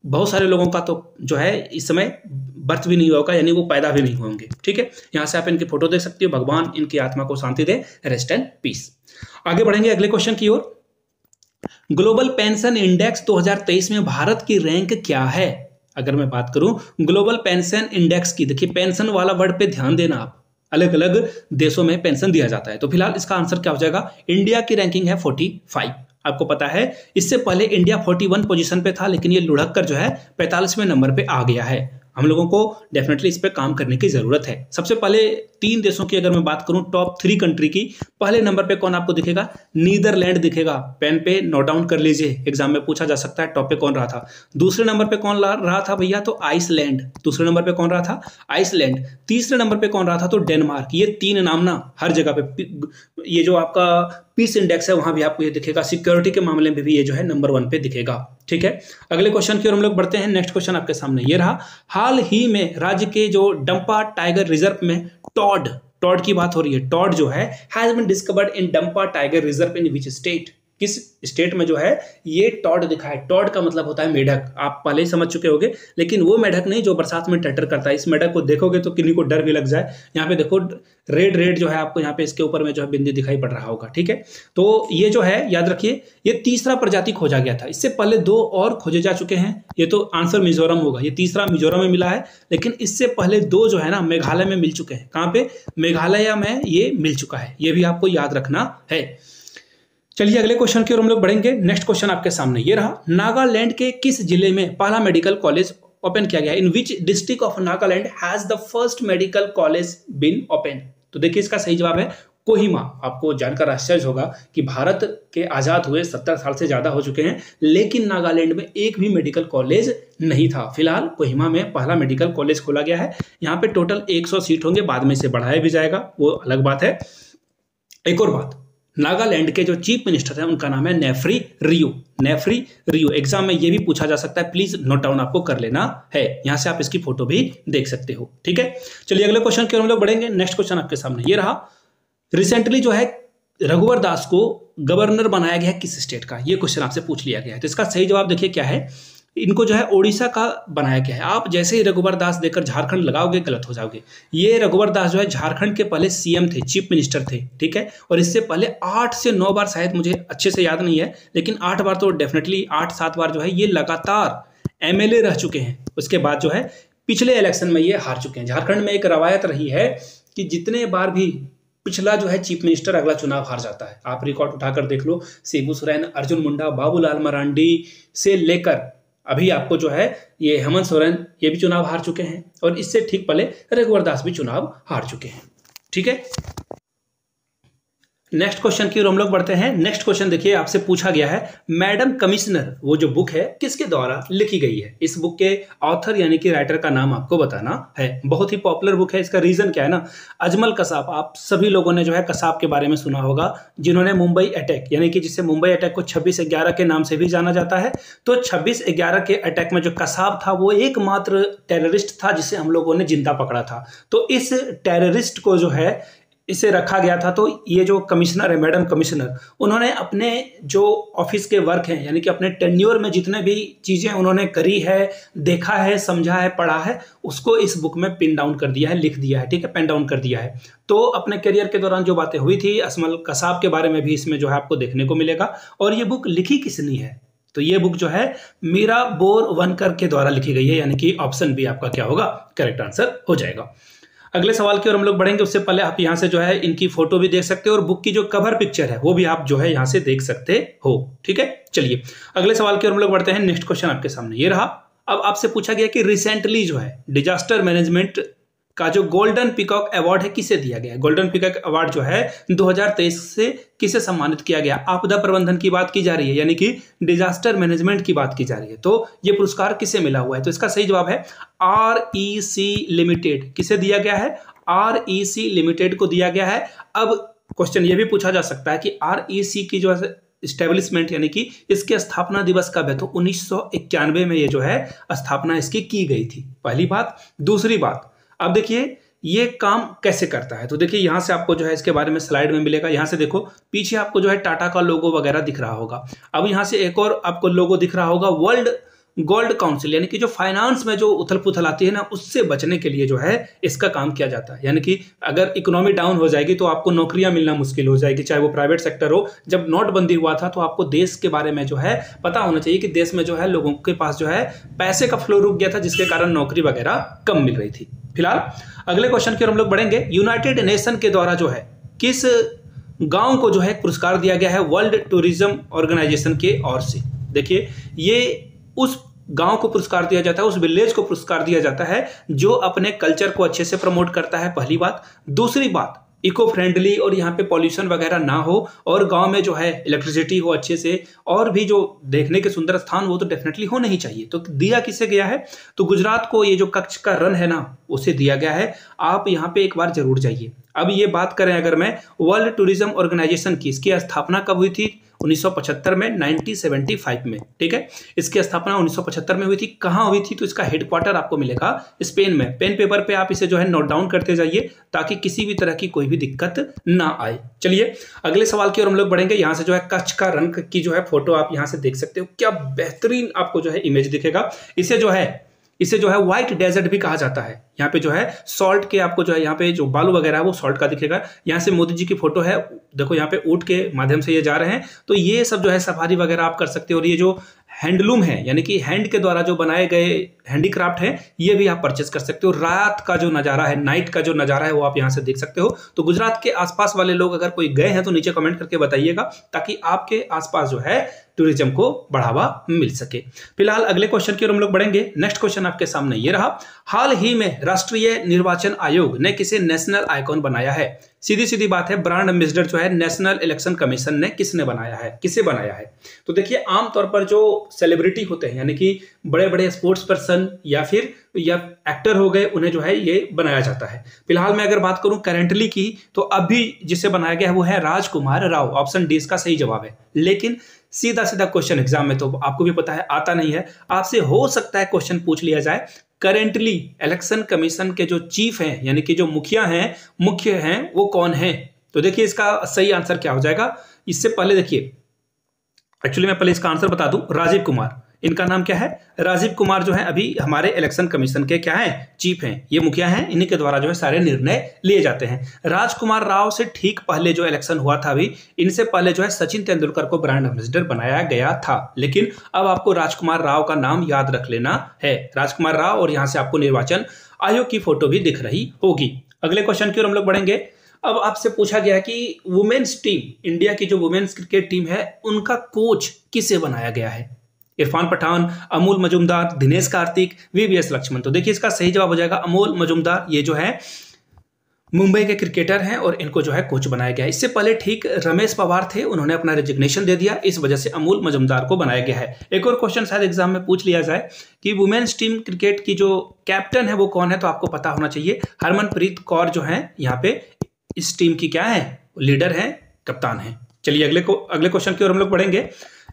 बहुत सारे लोगों का तो जो है इस समय बर्थ भी नहीं होगा, यानी वो पैदा भी नहीं होंगे। ठीक है, यहां से आप इनकी फोटो देख सकते हो। भगवान इनकी आत्मा को शांति दे, रेस्ट एंड पीस। आगे बढ़ेंगे अगले क्वेश्चन की ओर। ग्लोबल पेंशन इंडेक्स 2023 में भारत की रैंक क्या है? अगर मैं बात करूं ग्लोबल पेंशन इंडेक्स की, देखिए पेंशन वाला वर्ड पे ध्यान देना आप, अलग अलग देशों में पेंशन दिया जाता है। तो फिलहाल इसका आंसर क्या हो जाएगा? इंडिया की रैंकिंग है 45। आपको पता है इससे पहले इंडिया 41 पोजीशन पे था, लेकिन ये लुढ़क कर जो है 45वें नंबर पे आ गया है। हम लोगों को डेफिनेटली इस पे काम करने की जरूरत है। सबसे पहले 3 देशों की अगर मैं बात करूं, टॉप 3 कंट्री की, पहले नंबर पे कौन आपको दिखेगा? नीदरलैंड दिखेगा। पेन पे नोट डाउन कर लीजिए, एग्जाम में पूछा जा सकता है टॉप पे कौन रहा था। दूसरे नंबर पे कौन रहा था भैया? तो आइसलैंड। दूसरे नंबर पे कौन रहा था? आइसलैंड। तीसरे नंबर पे कौन रहा था? तो डेनमार्क। ये 3 नाम ना हर जगह पे, ये जो आपका पीस इंडेक्स है वहां भी आपको ये दिखेगा, सिक्योरिटी के मामले में भी ये जो है नंबर 1 पे दिखेगा। ठीक है, अगले क्वेश्चन की ओर हम लोग बढ़ते हैं। नेक्स्ट क्वेश्चन आपके सामने ये रहा, हाल ही में राज्य के जो डंपा टाइगर रिजर्व में टॉड की बात हो रही है। टॉड जो है has been discovered in Dampa tiger reserve in which state? किस स्टेट में जो है ये टॉड दिखा है। टॉड का मतलब होता है मेढक, आप पहले ही समझ चुके होंगे, लेकिन वो मेढक नहीं जो बरसात में टटर करता है। इस मेढक को देखोगे तो किन्हीं को डर भी लग जाए। यहाँ पे देखो रेड रेड जो है आपको यहाँ पे इसके ऊपर में जो है बिंदी दिखाई पड़ रहा होगा, ठीक है। तो ये जो है याद रखिए ये तीसरा प्रजाति खोजा गया था, इससे पहले 2 और खोजे जा चुके हैं। ये तो आंसर मिजोरम होगा, ये तीसरा मिजोरम में मिला है, लेकिन इससे पहले 2 जो है ना मेघालय में मिल चुके हैं। कहाँ पे? मेघालय में ये मिल चुका है, ये भी आपको याद रखना है। चलिए अगले क्वेश्चन की ओर हम लोग बढ़ेंगे। नेक्स्ट क्वेश्चन आपके सामने ये रहा, नागालैंड के किस जिले में पहला मेडिकल कॉलेज ओपन किया गया? In which district of Nagaland has the first medical college been open? तो देखिए इसका सही जवाब है कोहिमा। आपको जानकर आश्चर्य होगा कि भारत के आजाद हुए 70 साल से ज्यादा हो चुके हैं, लेकिन नागालैंड में एक भी मेडिकल कॉलेज नहीं था। फिलहाल कोहिमा में पहला मेडिकल कॉलेज खोला गया है। यहाँ पे टोटल 100 सीट होंगे, बाद में से बढ़ाया भी जाएगा, वो अलग बात है। एक और बात, नागालैंड के जो चीफ मिनिस्टर हैं उनका नाम है नेफ्री रियो। नेफ्री रियो एग्जाम में ये भी पूछा जा सकता है, प्लीज नोट डाउन आपको कर लेना है। यहां से आप इसकी फोटो भी देख सकते हो, ठीक है। चलिए अगले क्वेश्चन की ओर हम लोग बढ़ेंगे। नेक्स्ट क्वेश्चन आपके सामने ये रहा, रिसेंटली जो है रघुवर दास को गवर्नर बनाया गया है किस स्टेट का? ये क्वेश्चन आपसे पूछ लिया गया है। तो इसका सही जवाब देखिए क्या है, इनको जो है ओडिशा का बनाया गया है। आप जैसे ही रघुवर दास देकर झारखंड लगाओगे गलत हो जाओगे। ये रघुवर दास जो है झारखंड के पहले सीएम थे, चीफ मिनिस्टर थे, ठीक है। और इससे पहले 8 से 9 बार, शायद मुझे अच्छे से याद नहीं है, लेकिन 8 बार तो डेफिनेटली 8-7 बार जो है ये लगातार एमएलए रह चुके हैं। उसके बाद जो है पिछले इलेक्शन में ये हार चुके हैं। झारखंड में एक रवायत रही है कि जितने बार भी पिछला जो है चीफ मिनिस्टर अगला चुनाव हार जाता है। आप रिकॉर्ड उठाकर देख लो, शिबू सोरेन, अर्जुन मुंडा, बाबूलाल मरांडी से लेकर अभी आपको जो है ये हेमंत सोरेन, ये भी चुनाव हार चुके हैं, और इससे ठीक पहले रघुवर दास भी चुनाव हार चुके हैं, ठीक है। नेक्स्ट क्वेश्चन की ओर हम लोग बढ़ते हैं। नेक्स्ट क्वेश्चन देखिए आपसे पूछा गया है, मैडम कमिश्नर वो जो बुक है किसके द्वारा लिखी गई है? इस बुक के ऑथर यानी कि राइटर का नाम आपको बताना है। बहुत ही पॉपुलर बुक है। इसका रीजन क्या है ना, अजमल कसाब, आप सभी लोगों ने जो है कसाब के बारे में सुना होगा, जिन्होंने मुंबई अटैक यानी कि जिसे मुंबई अटैक को 26/11 के नाम से भी जाना जाता है। तो 26/11 के अटैक में जो कसाब था वो एकमात्र टेररिस्ट था जिसे हम लोगों ने जिंदा पकड़ा था। तो इस टेररिस्ट को जो है इसे रखा गया था। तो ये जो कमिश्नर है, मैडम कमिश्नर, उन्होंने अपने जो ऑफिस के वर्क हैं यानी कि अपने टेन्योर में जितने भी चीजें उन्होंने करी है, देखा है, समझा है, पढ़ा है, उसको इस बुक में पिन डाउन कर दिया है, लिख दिया है, ठीक है, पेन डाउन कर दिया है। तो अपने करियर के दौरान जो बातें हुई थी अजमल कसाब के बारे में भी इसमें जो है आपको देखने को मिलेगा। और ये बुक लिखी किसने है? तो ये बुक जो है मीरा बोरवनकर के द्वारा लिखी गई है, यानी कि ऑप्शन बी आपका क्या होगा, करेक्ट आंसर हो जाएगा। अगले सवाल की ओर हम लोग बढ़ेंगे, उससे पहले आप यहाँ से जो है इनकी फोटो भी देख सकते हो, और बुक की जो कवर पिक्चर है वो भी आप जो है यहाँ से देख सकते हो, ठीक है। चलिए अगले सवाल की ओर हम लोग बढ़ते हैं। नेक्स्ट क्वेश्चन आपके सामने ये रहा, अब आपसे पूछा गया कि रिसेंटली जो है डिजास्टर मैनेजमेंट का जो गोल्डन पीकॉक अवार्ड है किसे दिया गया है? गोल्डन पीकॉक अवार्ड जो है 2023 से किसे सम्मानित किया गया? आपदा प्रबंधन की बात की जा रही है, यानी कि डिजास्टर मैनेजमेंट की बात की जा रही है। तो ये पुरस्कार किसे मिला हुआ है? तो इसका सही जवाब है REC लिमिटेड। किसे दिया गया है? REC लिमिटेड को दिया गया है। अब क्वेश्चन ये भी पूछा जा सकता है कि REC की जो इस्टेब्लिशमेंट यानी कि इसके स्थापना दिवस कब है? तो 1991 में ये जो है स्थापना इसकी की गई थी, पहली बात। दूसरी बात, अब देखिए ये काम कैसे करता है। तो देखिए यहां से आपको जो है इसके बारे में स्लाइड में मिलेगा। यहां से देखो पीछे आपको जो है टाटा का लोगो वगैरह दिख रहा होगा। अब यहां से एक और आपको लोगो दिख रहा होगा, वर्ल्ड गोल्ड काउंसिल, यानी कि जो फाइनेंस में जो उथल पुथल आती है ना, उससे बचने के लिए जो है इसका काम किया जाता है। यानी कि अगर इकोनॉमी डाउन हो जाएगी तो आपको नौकरियां मिलना मुश्किल हो जाएगी, चाहे वो प्राइवेट सेक्टर हो। जब नोटबंदी हुआ था तो आपको देश के बारे में जो है पता होना चाहिए कि देश में जो है लोगों के पास जो है पैसे का फ्लो रुक गया था, जिसके कारण नौकरी वगैरह कम मिल रही थी। फिलहाल अगले क्वेश्चन की ओर हम लोग बढ़ेंगे। यूनाइटेड नेशन के द्वारा जो है किस गांव को जो है पुरस्कार दिया गया है वर्ल्ड टूरिज्म ऑर्गेनाइजेशन के ओर से? देखिए ये उस गांव को पुरस्कार दिया जाता है, उस विलेज को पुरस्कार दिया जाता है जो अपने कल्चर को अच्छे से प्रमोट करता है, पहली बात। दूसरी बात, इको फ्रेंडली और यहाँ पे पॉल्यूशन वगैरह ना हो, और गांव में जो है इलेक्ट्रिसिटी हो अच्छे से, और भी जो देखने के सुंदर स्थान वो तो डेफिनेटली होने ही चाहिए। तो दिया किसे गया है? तो गुजरात को ये जो कच्छ का रण है ना, उसे दिया गया है। आप यहाँ पे एक बार जरूर जाइए। अब ये बात करें अगर मैं वर्ल्ड टूरिज्म ऑर्गेनाइजेशन की, इसकी स्थापना कब हुई थी? 1975 में, 1975 में, ठीक है। इसकी स्थापना 1975 में हुई थी। कहाँ हुई थी? तो इसका हेडक्वार्टर आपको मिलेगा स्पेन में। पेन पेपर पे आप इसे जो है नोट डाउन करते जाइए ताकि किसी भी तरह की कोई भी दिक्कत ना आए। चलिए अगले सवाल की ओर हम लोग बढ़ेंगे। यहाँ से जो है कच्छ का रण की जो है फोटो आप यहाँ से देख सकते हो। क्या बेहतरीन आपको जो है इमेज दिखेगा। इसे जो है व्हाइट डेजर्ट भी कहा जाता है। यहाँ पे जो है सॉल्ट के आपको जो है यहाँ पे जो बालू वगैरह है वो सॉल्ट का दिखेगा। यहाँ से मोदी जी की फोटो है, देखो यहाँ पे ऊंट के माध्यम से ये जा रहे हैं। तो ये सब जो है सफारी वगैरह आप कर सकते हो। और ये जो हैंडलूम है यानी कि हैंड के द्वारा जो बनाए गए हैंडीक्राफ्ट है ये भी आप परचेस कर सकते हो। रात का जो नज़ारा है, नाइट का जो नज़ारा है वो आप यहाँ से देख सकते हो। तो गुजरात के आसपास वाले लोग अगर कोई गए हैं तो नीचे कमेंट करके बताइएगा ताकि आपके आसपास जो है टूरिज्म को बढ़ावा मिल सके। फिलहाल अगले क्वेश्चन की ओर हम लोग बढ़ेंगे। नेक्स्ट क्वेश्चन आपके सामने ये रहा। हाल ही में राष्ट्रीय निर्वाचन आयोग ने किसे नेशनल आइकॉन बनाया है? सीधी सीधी बात है, ब्रांड एम्बेसडर जो है नेशनल इलेक्शन कमीशन ने किसे बनाया है? तो देखिए आमतौर पर जो सेलिब्रिटी होते हैं यानी कि बड़े बड़े स्पोर्ट्स पर्सन या एक्टर हो गए, उन्हें जो है ये बनाया जाता है। फिलहाल मैं अगर बात करूं करेंटली की तो अभी जिसे बनाया गया है वो है राजकुमार राव। ऑप्शन डी इसका सही जवाब है। लेकिन सीधा सीधा क्वेश्चन एग्जाम में तो आपको भी पता है आता नहीं है। आपसे हो सकता है क्वेश्चन पूछ लिया जाए करेंटली इलेक्शन कमीशन के जो चीफ हैं यानी कि जो मुख्य हैं वो कौन है? तो देखिए इसका सही आंसर क्या हो जाएगा। इससे पहले देखिए एक्चुअली मैं पहले इसका आंसर बता दूं। राजीव कुमार, इनका नाम क्या है? राजीव कुमार जो है अभी हमारे इलेक्शन कमीशन के क्या है? चीफ हैं। ये मुखिया हैं, इन्हीं के द्वारा जो है सारे निर्णय लिए जाते हैं। राजकुमार राव से ठीक पहले जो इलेक्शन हुआ था अभी, इनसे पहले जो है सचिन तेंदुलकर को ब्रांड एम्बेसडर बनाया गया था। लेकिन अब आपको राजकुमार राव का नाम याद रख लेना है, राजकुमार राव। और यहां से आपको निर्वाचन आयोग की फोटो भी दिख रही होगी। अगले क्वेश्चन की ओर हम लोग बढ़ेंगे। अब आपसे पूछा गया कि वुमेन्स टीम, इंडिया की जो वुमेन्स क्रिकेट टीम है उनका कोच किसे बनाया गया है? इरफान पठान, अमोल मजूमदार, दिनेश कार्तिक, वीवीएस लक्ष्मण। तो देखिए इसका सही जवाब हो जाएगा अमोल मजूमदार। ये जो है मुंबई के क्रिकेटर हैं और इनको जो है कोच बनाया गया है। इससे पहले ठीक रमेश पवार थे, उन्होंने अपना रेजिग्नेशन दे दिया, इस वजह से अमोल मजूमदार को बनाया गया है। एक और क्वेश्चन शायद एग्जाम में पूछ लिया जाए कि वुमेन्स टीम क्रिकेट की जो कैप्टन है वो कौन है? तो आपको पता होना चाहिए हरमनप्रीत कौर जो है यहाँ पे इस टीम की क्या है? लीडर है, कप्तान है। चलिए अगले क्वेश्चन की ओर हम लोग बढ़ेंगे।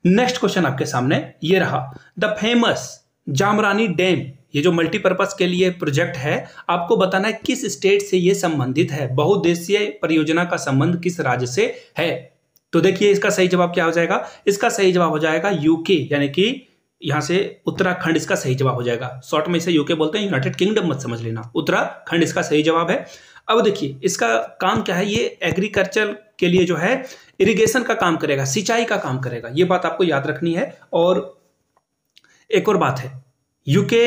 नेक्स्ट क्वेश्चन आपके सामने ये रहा। द फेमस जामरानी डैम, ये जो मल्टीपर्पज के लिए प्रोजेक्ट है, आपको बताना है किस स्टेट से ये संबंधित है। बहुउद्देशीय परियोजना का संबंध किस राज्य से है? तो देखिए इसका सही जवाब क्या हो जाएगा? इसका सही जवाब हो जाएगा यूके, यानी कि यहां से उत्तराखंड इसका सही जवाब हो जाएगा। शॉर्ट में इसे यूके बोलते हैं, यूनाइटेड किंगडम मत समझ लेना, उत्तराखंड इसका सही जवाब है। अब देखिए इसका काम क्या है, ये एग्रीकल्चर के लिए जो है इरिगेशन का काम करेगा, सिंचाई का काम करेगा, ये बात आपको याद रखनी है। और एक और बात है, यूके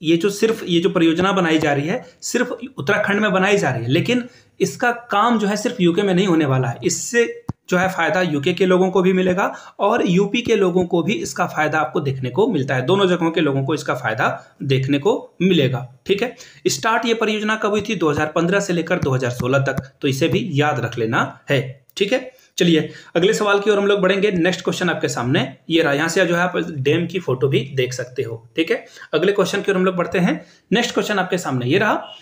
ये जो परियोजना बनाई जा रही है सिर्फ उत्तराखंड में बनाई जा रही है, लेकिन इसका काम जो है सिर्फ यूके में नहीं होने वाला है। इससे जो है फायदा यूके के लोगों को भी मिलेगा और यूपी के लोगों को भी इसका फायदा आपको देखने को मिलता है। दोनों जगहों के लोगों को इसका फायदा देखने को मिलेगा। ठीक है, स्टार्ट ये परियोजना कब हुई थी? 2015 से लेकर 2016 तक, तो इसे भी याद रख लेना है। ठीक है, चलिए अगले सवाल की ओर हम लोग बढ़ेंगे। नेक्स्ट क्वेश्चन आपके सामने ये रहा, यहां से जो है आप डैम की फोटो भी देख सकते हो। ठीक है, अगले क्वेश्चन की ओर हम लोग बढ़ते हैं। नेक्स्ट क्वेश्चन आपके सामने ये रहा।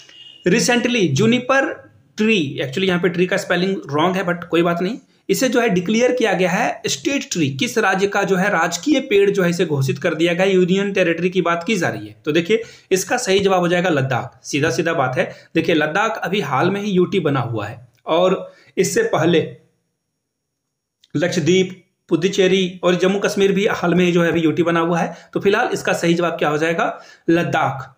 रिसेंटली जूनिपर ट्री, एक्चुअली यहाँ पे ट्री का स्पेलिंग रॉन्ग है बट कोई बात नहीं, इसे जो है डिक्लेयर किया गया है स्टेट ट्री। किस राज्य का जो है राजकीय पेड़ जो है इसे घोषित कर दिया गया, यूनियन टेरिटरी की बात की जा रही है। तो देखिए इसका सही जवाब हो जाएगा लद्दाख। सीधा सीधा बात है, देखिए लद्दाख अभी हाल में ही यूटी बना हुआ है और इससे पहले लक्षद्वीप, पुदुचेरी और जम्मू कश्मीर भी हाल में ही जो है अभी यूटी बना हुआ है। तो फिलहाल इसका सही जवाब क्या हो जाएगा? लद्दाख।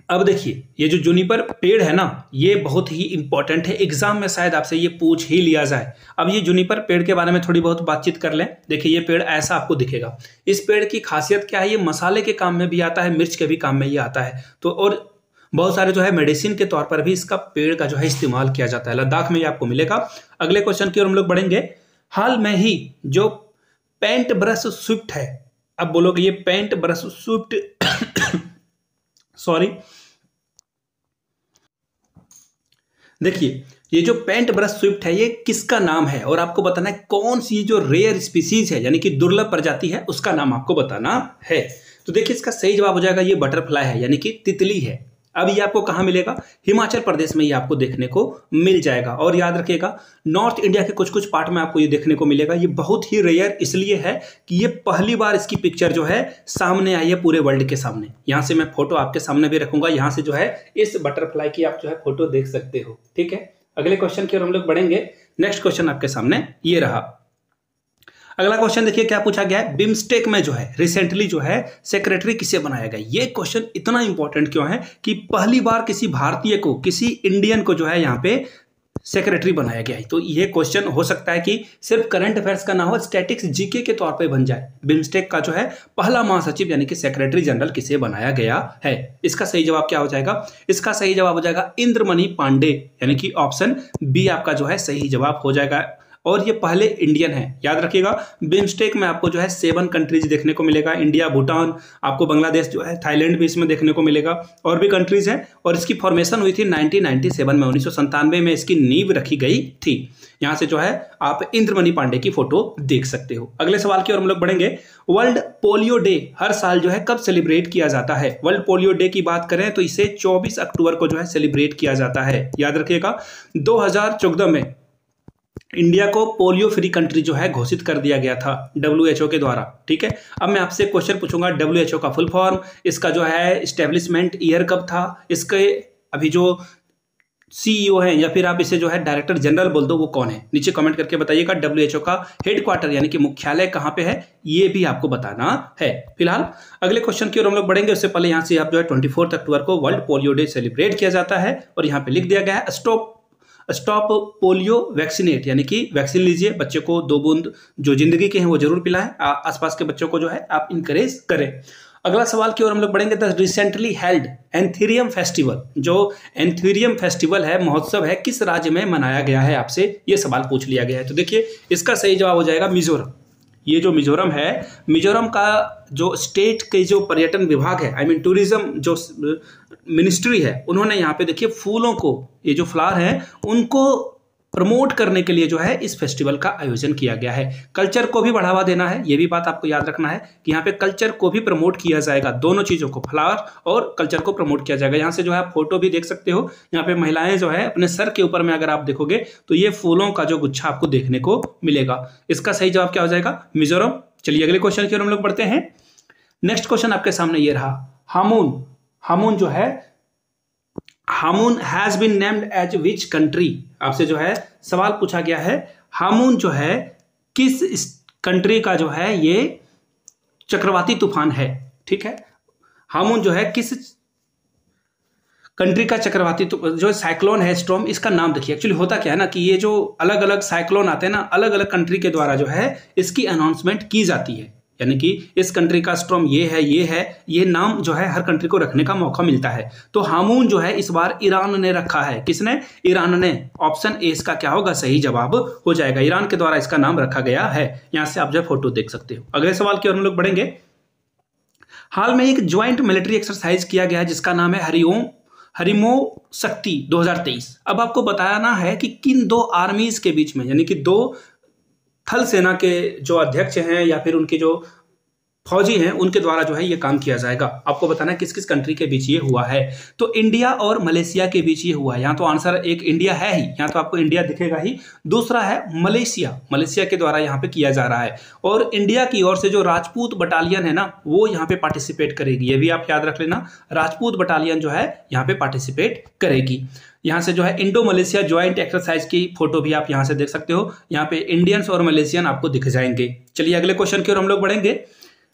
अब देखिए ये जो जूनिपर पेड़ है ना, ये बहुत ही इंपॉर्टेंट है, एग्जाम में शायद आपसे ये पूछ ही लिया जाए। अब ये जूनिपर पेड़ के बारे में थोड़ी बहुत बातचीत कर लें। देखिए ये पेड़ ऐसा आपको दिखेगा। इस पेड़ की खासियत क्या है? ये मसाले के काम में भी आता है, मिर्च के भी काम में ये आता है। तो और बहुत सारे जो है मेडिसिन के तौर पर भी इसका पेड़ का जो है इस्तेमाल किया जाता है। लद्दाख में ये आपको मिलेगा। अगले क्वेश्चन की ओर हम लोग बढ़ेंगे। हाल में ही जो पेंट ब्रश स्विफ्ट है, अब बोलोगे ये पेंट ब्रश स्विफ्ट सॉरी, देखिए ये जो पेंट ब्रश स्विफ्ट है ये किसका नाम है और आपको बताना है कौन सी जो रेयर स्पीसीज है यानी कि दुर्लभ प्रजाति है उसका नाम आपको बताना है। तो देखिए इसका सही जवाब हो जाएगा ये बटरफ्लाई है यानी कि तितली है। अब ये आपको कहाँ मिलेगा? हिमाचल प्रदेश में ये आपको देखने को मिल जाएगा। और याद रखिएगा नॉर्थ इंडिया के कुछ कुछ पार्ट में आपको ये देखने को मिलेगा। ये बहुत ही रेयर इसलिए है कि ये पहली बार इसकी पिक्चर जो है सामने आई है पूरे वर्ल्ड के सामने। यहाँ से मैं फोटो आपके सामने भी रखूंगा, यहाँ से जो है इस बटरफ्लाई की आप जो है फोटो देख सकते हो। ठीक है, अगले क्वेश्चन की ओर हम लोग बढ़ेंगे। नेक्स्ट क्वेश्चन आपके सामने ये रहा। अगला क्वेश्चन देखिए क्या पूछा गया है, बिम्स्टेक में जो है रिसेंटली जो है सेक्रेटरी किसे बनाया गया। ये क्वेश्चन इतना इंपॉर्टेंट क्यों है कि पहली बार किसी भारतीय को, किसी इंडियन को जो है यहाँ पे सेक्रेटरी बनाया गया है। तो ये क्वेश्चन हो सकता है कि सिर्फ करंट अफेयर्स का ना हो, स्टैटिक्स जीके के तौर पे बन जाए। बिम्स्टेक का जो है पहला महासचिव यानी कि सेक्रेटरी जनरल किसे बनाया गया है। इसका सही जवाब क्या हो जाएगा? इसका सही जवाब हो जाएगा इंद्रमणि पांडे, यानी कि ऑप्शन बी आपका जो है सही जवाब हो जाएगा। और ये पहले इंडियन है। याद रखिएगा बिम्स्टेक में आपको जो है 7 कंट्रीज देखने को मिलेगा, इंडिया, भूटान, आपको बांग्लादेश जो है, थाईलैंड भी इसमें देखने को मिलेगा, और भी कंट्रीज हैं। और इसकी फॉर्मेशन हुई थी 1997 में, 1997 में इसकी नींव रखी गई थी। यहाँ से जो है आप इंद्रमणि पांडे की फोटो देख सकते हो। अगले सवाल की ओर हम लोग बढ़ेंगे। वर्ल्ड पोलियो डे हर साल जो है कब सेलिब्रेट किया जाता है? वर्ल्ड पोलियो डे की बात करें तो इसे 24 अक्टूबर को जो है सेलिब्रेट किया जाता है। याद रखिएगा 2014 में इंडिया को पोलियो फ्री कंट्री जो है घोषित कर दिया गया था WHO के द्वारा। ठीक है, अब मैं आपसे क्वेश्चन पूछूंगा WHO का फुल फॉर्म, इसका जो है एस्टेब्लिशमेंट ईयर कब था, इसके अभी जो CEO हैं या फिर आप इसे जो है डायरेक्टर जनरल बोल दो वो कौन है? नीचे कमेंट करके बताइएगा। WHO का हेडक्वार्टर यानी कि मुख्यालय कहाँ पे है ये भी आपको बताना है। फिलहाल अगले क्वेश्चन की ओर हम लोग बढ़ेंगे, उससे पहले यहाँ से आप जो है 24 अक्टूबर को वर्ल्ड पोलियो डे सेलिब्रेट किया जाता है। और यहाँ पे लिख दिया गया है स्टॉप पोलियो वैक्सीनेट, यानी कि वैक्सीन लीजिए, बच्चे को 2 बूंद जो जिंदगी के हैं वो जरूर पिलाएं, आसपास के बच्चों को जो है आप इनकरेज करें। अगला सवाल की ओर हम लोग बढ़ेंगे। द रिसेंटली हेल्ड एंथीरियम फेस्टिवल, जो एंथीरियम फेस्टिवल है, महोत्सव है, किस राज्य में मनाया गया है? आपसे ये सवाल पूछ लिया गया है। तो देखिए इसका सही जवाब हो जाएगा मिजोरम। ये जो मिजोरम है, मिजोरम का जो स्टेट के जो पर्यटन विभाग है, आई मीन टूरिज्म जो मिनिस्ट्री है, उन्होंने यहाँ पे देखिए फूलों को, ये जो फ्लावर हैं उनको प्रमोट करने के लिए जो है इस फेस्टिवल का आयोजन किया गया है। कल्चर को भी बढ़ावा देना है, ये भी बात आपको याद रखना है कि यहाँ पे कल्चर को भी प्रमोट किया जाएगा, दोनों चीज़ों को, फ्लावर और कल्चर को प्रमोट किया जाएगा। यहाँ से जो है आप फोटो भी देख सकते हो, यहाँ पे महिलाएं जो है अपने सर के ऊपर में अगर आप देखोगे तो ये फूलों का जो गुच्छा आपको देखने को मिलेगा। इसका सही जवाब क्या हो जाएगा? मिजोरम। चलिए अगले क्वेश्चन की ओर हम लोग बढ़ते हैं। नेक्स्ट क्वेश्चन आपके सामने ये रहा। हामून जो है, Hamoon has been named as which country? आपसे जो है सवाल पूछा गया है, हामून जो है किस कंट्री का जो है ये चक्रवाती तूफान है। ठीक है, हामून जो है किस कंट्री का चक्रवाती जो साइक्लोन है, स्टॉर्म, इसका नाम देखिए। एक्चुअली होता क्या है ना कि ये जो अलग अलग साइक्लोन आते हैं ना, अलग अलग कंट्री के द्वारा जो है इसकी अनाउंसमेंट की जाती है, यानी कि इस कंट्री का स्टॉर्म ये है, ये नाम जो है हर कंट्री को रखने का मौका मिलता है। तो हामून जो है इस बार ईरान ने रखा है। किसने? ईरान ने। ऑप्शन ए इसका क्या होगा? सही जवाब हो जाएगा। ईरान के द्वारा इसका नाम रखा गया है। यहां से आप जो फोटो देख सकते हो। अगले सवाल की ओर हम लोग बढ़ेंगे। हाल में एक ज्वाइंट मिलिट्री एक्सरसाइज किया गया है जिसका नाम है हरिमो शक्ति 2023। अब आपको बताना है कि किन 2 आर्मीज के बीच में, यानी कि 2 थल सेना के जो अध्यक्ष हैं या फिर उनके जो फौजी हैं उनके द्वारा जो है ये काम किया जाएगा। आपको बताना है किस किस कंट्री के बीच ये हुआ है। तो इंडिया और मलेशिया के बीच ये हुआ है। यहाँ तो आंसर एक इंडिया है ही, यहाँ तो आपको इंडिया दिखेगा ही। दूसरा है मलेशिया के द्वारा यहाँ पे किया जा रहा है। और इंडिया की ओर से जो राजपूत बटालियन है ना, वो यहाँ पे पार्टिसिपेट करेगी। ये भी आप याद रख लेना, राजपूत बटालियन जो है यहाँ पे पार्टिसिपेट करेगी। यहाँ से जो है इंडो मलेशिया ज्वाइंट एक्सरसाइज की फोटो भी आप यहाँ से देख सकते हो। यहाँ पे इंडियंस और मलेशियन आपको दिख जाएंगे। चलिए अगले क्वेश्चन की ओर हम लोग बढ़ेंगे।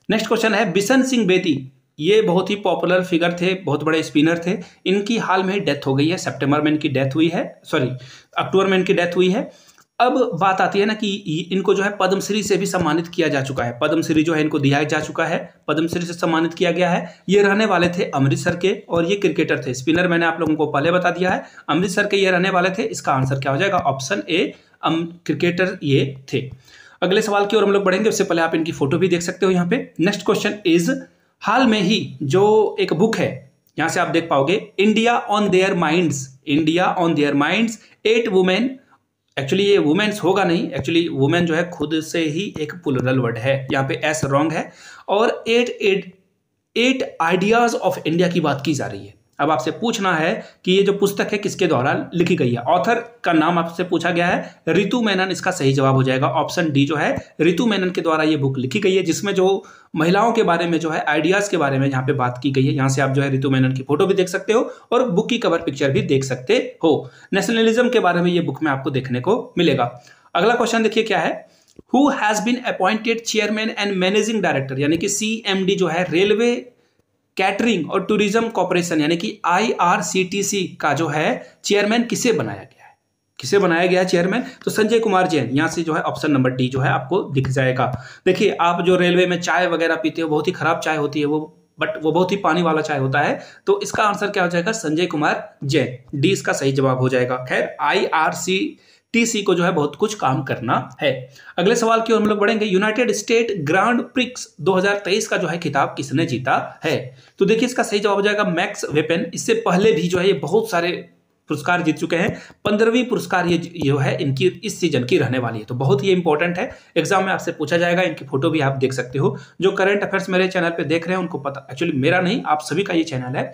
नेक्स्ट क्वेश्चन है बिशन सिंह बेदी। ये बहुत ही पॉपुलर फिगर थे, बहुत बड़े स्पिनर थे। इनकी हाल में डेथ हो गई है, सितंबर में इनकी डेथ हुई है, अक्टूबर में इनकी डेथ हुई है। अब बात आती है ना कि इनको जो है पद्मश्री से भी सम्मानित किया जा चुका है। पद्मश्री जो है इनको दिया जा चुका है, पद्मश्री से सम्मानित किया गया है। ये रहने वाले थे अमृतसर के और ये क्रिकेटर थे। स्पिनर मैंने आप लोगों को पहले बता दिया है, अमृतसर के ये रहने वाले थे। इसका आंसर क्या हो जाएगा? ऑप्शन ए, क्रिकेटर ये थे। अगले सवाल की ओर हम लोग बढ़ेंगे, उससे पहले आप इनकी फोटो भी देख सकते हो यहाँ पे। नेक्स्ट क्वेश्चन इज, हाल में ही जो एक बुक है, यहां से आप देख पाओगे, India on their minds 8 women. Actually ये वुमेन्स होगा नहीं, एक्चुअली वुमेन जो है खुद से ही एक प्लूरल वर्ड है, यहाँ पे एस रॉन्ग है। और 8 आइडियाज ऑफ इंडिया की बात की जा रही है। अब आपसे पूछना है कि ये जो पुस्तक है किसके द्वारा लिखी गई है। ऑथर का नाम आपसे पूछा गया है रितु मेनन, इसका सही जवाब हो जाएगा ऑप्शन डी जो है रितु मेनन के द्वारा ये बुक लिखी गई है, जिसमें जो महिलाओं के बारे में जो है आइडियाज के बारे में यहाँ पे बात की गई है। यहाँ से आप जो है रितु मेनन की फोटो भी देख सकते हो और बुक की कवर पिक्चर भी देख सकते हो। नेशनलिज्म के बारे में ये बुक में आपको देखने को मिलेगा। अगला क्वेश्चन देखिए क्या है, who has been appointed chairman and managing director, यानी कि CMD जो है रेलवे कैटरिंग और टूरिज्म कॉर्पोरेशन यानी कि IRCTC का जो है चेयरमैन किसे बनाया गया है, किसे बनाया गया है चेयरमैन? तो संजय कुमार जैन। यहां से जो है ऑप्शन नंबर डी जो है आपको दिख जाएगा। देखिए आप जो रेलवे में चाय वगैरह पीते हो, बहुत ही खराब चाय होती है वो, बट वो बहुत ही पानी वाला चाय होता है, तो इसका आंसर क्या हो जाएगा? संजय कुमार जैन, डी इसका सही जवाब हो जाएगा। खैर IRCTC को जो है बहुत कुछ काम करना है। अगले सवाल की ओर हम लोग बढ़ेंगे, यूनाइटेड स्टेट ग्रांड प्रिक्स 2023 का जो है खिताब किसने जीता है? तो देखिए इसका सही जवाब हो जाएगा मैक्स वेपन। इससे पहले भी जो है ये बहुत सारे पुरस्कार जीत चुके हैं। 15वीं पुरस्कार ये जो है इनकी इस सीजन की रहने वाली है, तो बहुत ही इंपॉर्टेंट है, एग्जाम में आपसे पूछा जाएगा। इनकी फोटो भी आप देख सकते हो। जो करंट अफेयर्स मेरे चैनल पे देख रहे हैं उनको पता, एक्चुअली मेरा नहीं आप सभी का ये चैनल है,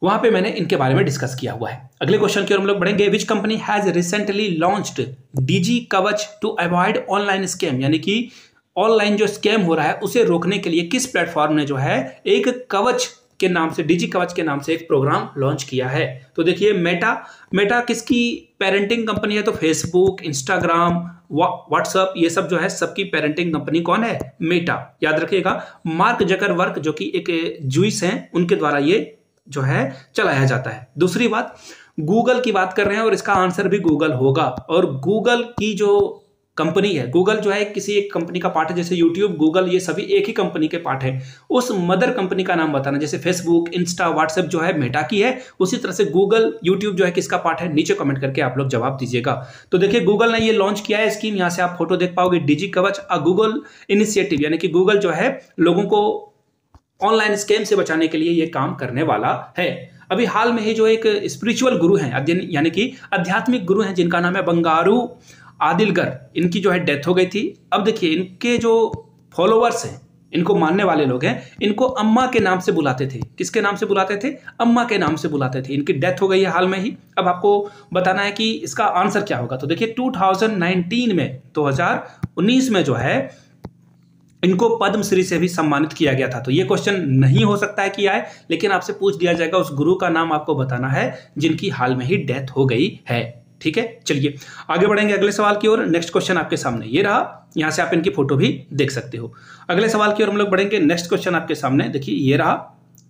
वहां पे मैंने इनके बारे में डिस्कस किया हुआ है। अगले क्वेश्चन की ओर हम लोग बढ़ेंगे, which company has recently launched DG कवच टू अवॉइड ऑनलाइन स्कैम, यानी कि ऑनलाइन जो स्कैम हो रहा है उसे रोकने के लिए किस प्लेटफॉर्म ने जो है एक कवच के नाम से, DG कवच के नाम से एक प्रोग्राम लॉन्च किया है? तो देखिए मेटा किसकी पेरेंटिंग कंपनी है? तो फेसबुक, इंस्टाग्राम, व्हाट्सएप, ये सब जो है सबकी पेरेंटिंग कंपनी कौन है? मेटा। याद रखिएगा मार्क जकरबर्ग जो कि एक जूइस हैं, उनके द्वारा ये जो है चलाया जाता है। दूसरी बात, गूगल की बात कर रहे हैं और इसका आंसर भी गूगल होगा। और गूगल की जो कंपनी है, गूगल जो है किसी एक कंपनी का पार्ट है, जैसे यूट्यूब, गूगल, ये सभी एक ही कंपनी के पार्ट है। उस मदर कंपनी का नाम बताना, जैसे फेसबुक, इंस्टा, व्हाट्सएप जो है मेटा की है, उसी तरह से गूगल, यूट्यूब जो है किसका पार्ट है? नीचे कमेंट करके आप लोग जवाब दीजिएगा। तो देखिए गूगल ने ये लॉन्च किया है स्कीम, यहाँ से आप फोटो देख पाओगे, DG कवच अ गूगल इनिशिएटिव, यानी कि गूगल जो है लोगों को ऑनलाइन स्कैम से बचाने के लिए ये काम करने वाला है। अभी हाल में ही जो एक स्पिरिचुअल गुरु हैं, यानी कि आध्यात्मिक गुरु हैं, जिनका नाम है बंगारू आदिलगर, इनकी जो है डेथ हो गई थी। अब देखिए इनके जो फॉलोअर्स हैं, इनको मानने वाले लोग हैं, इनको अम्मा के नाम से बुलाते थे। किसके नाम से बुलाते थे? अम्मा के नाम से बुलाते थे। इनकी डेथ हो गई है हाल में ही। अब आपको बताना है कि इसका आंसर क्या होगा। तो देखिए 2019 में जो है इनको पद्मश्री से भी सम्मानित किया गया था। तो ये क्वेश्चन नहीं हो सकता है कि आए, लेकिन आपसे पूछ दिया जाएगा, उस गुरु का नाम आपको बताना है जिनकी हाल में ही डेथ हो गई है। ठीक है, चलिए आगे बढ़ेंगे अगले सवाल की ओर। नेक्स्ट क्वेश्चन आपके सामने ये रहा, यहां से आप इनकी फोटो भी देख सकते हो। अगले सवाल की ओर हम लोग बढ़ेंगे। नेक्स्ट क्वेश्चन आपके सामने देखिए ये रहा,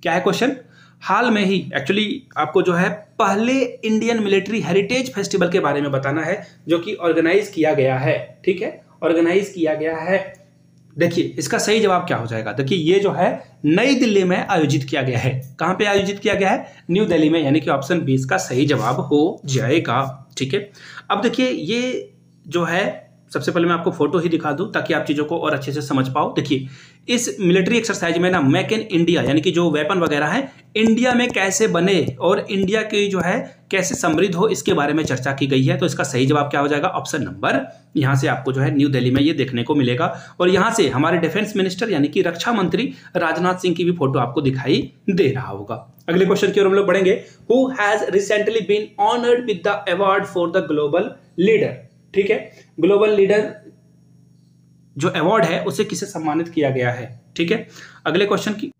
क्या है क्वेश्चन? हाल में ही एक्चुअली आपको जो है पहले इंडियन मिलिट्री हेरिटेज फेस्टिवल के बारे में बताना है, जो कि ऑर्गेनाइज किया गया है। ठीक है, ऑर्गेनाइज किया गया है। देखिए इसका सही जवाब क्या हो जाएगा? देखिए ये जो है नई दिल्ली में आयोजित किया गया है। कहां पे आयोजित किया गया है? न्यू दिल्ली में, यानी कि ऑप्शन 20 का सही जवाब हो जाएगा। ठीक है, अब देखिए ये जो है, सबसे पहले मैं आपको फोटो ही दिखा दूं ताकि आप चीजों को और अच्छे से समझ पाओ। देखिए इस मिलिट्री एक्सरसाइज में ना मेक इन इंडिया, यानी कि जो वेपन वगैरह है इंडिया में कैसे बने और इंडिया की जो है कैसे समृद्ध हो, इसके बारे में चर्चा की गई है। तो इसका सही जवाब क्या हो जाएगा? ऑप्शन नंबर, यहां से आपको जो है न्यू दिल्ली में ये देखने को मिलेगा। और यहां से हमारे डिफेंस मिनिस्टर यानी कि रक्षा मंत्री राजनाथ सिंह की भी फोटो आपको दिखाई दे रहा होगा। अगले क्वेश्चन की ओर हम लोग बढ़ेंगे। Who has recently been honoured with the award for the global leader? ठीक है, ग्लोबल लीडर जो अवार्ड है उसे किसे सम्मानित किया गया है? ठीक है, अगले क्वेश्चन की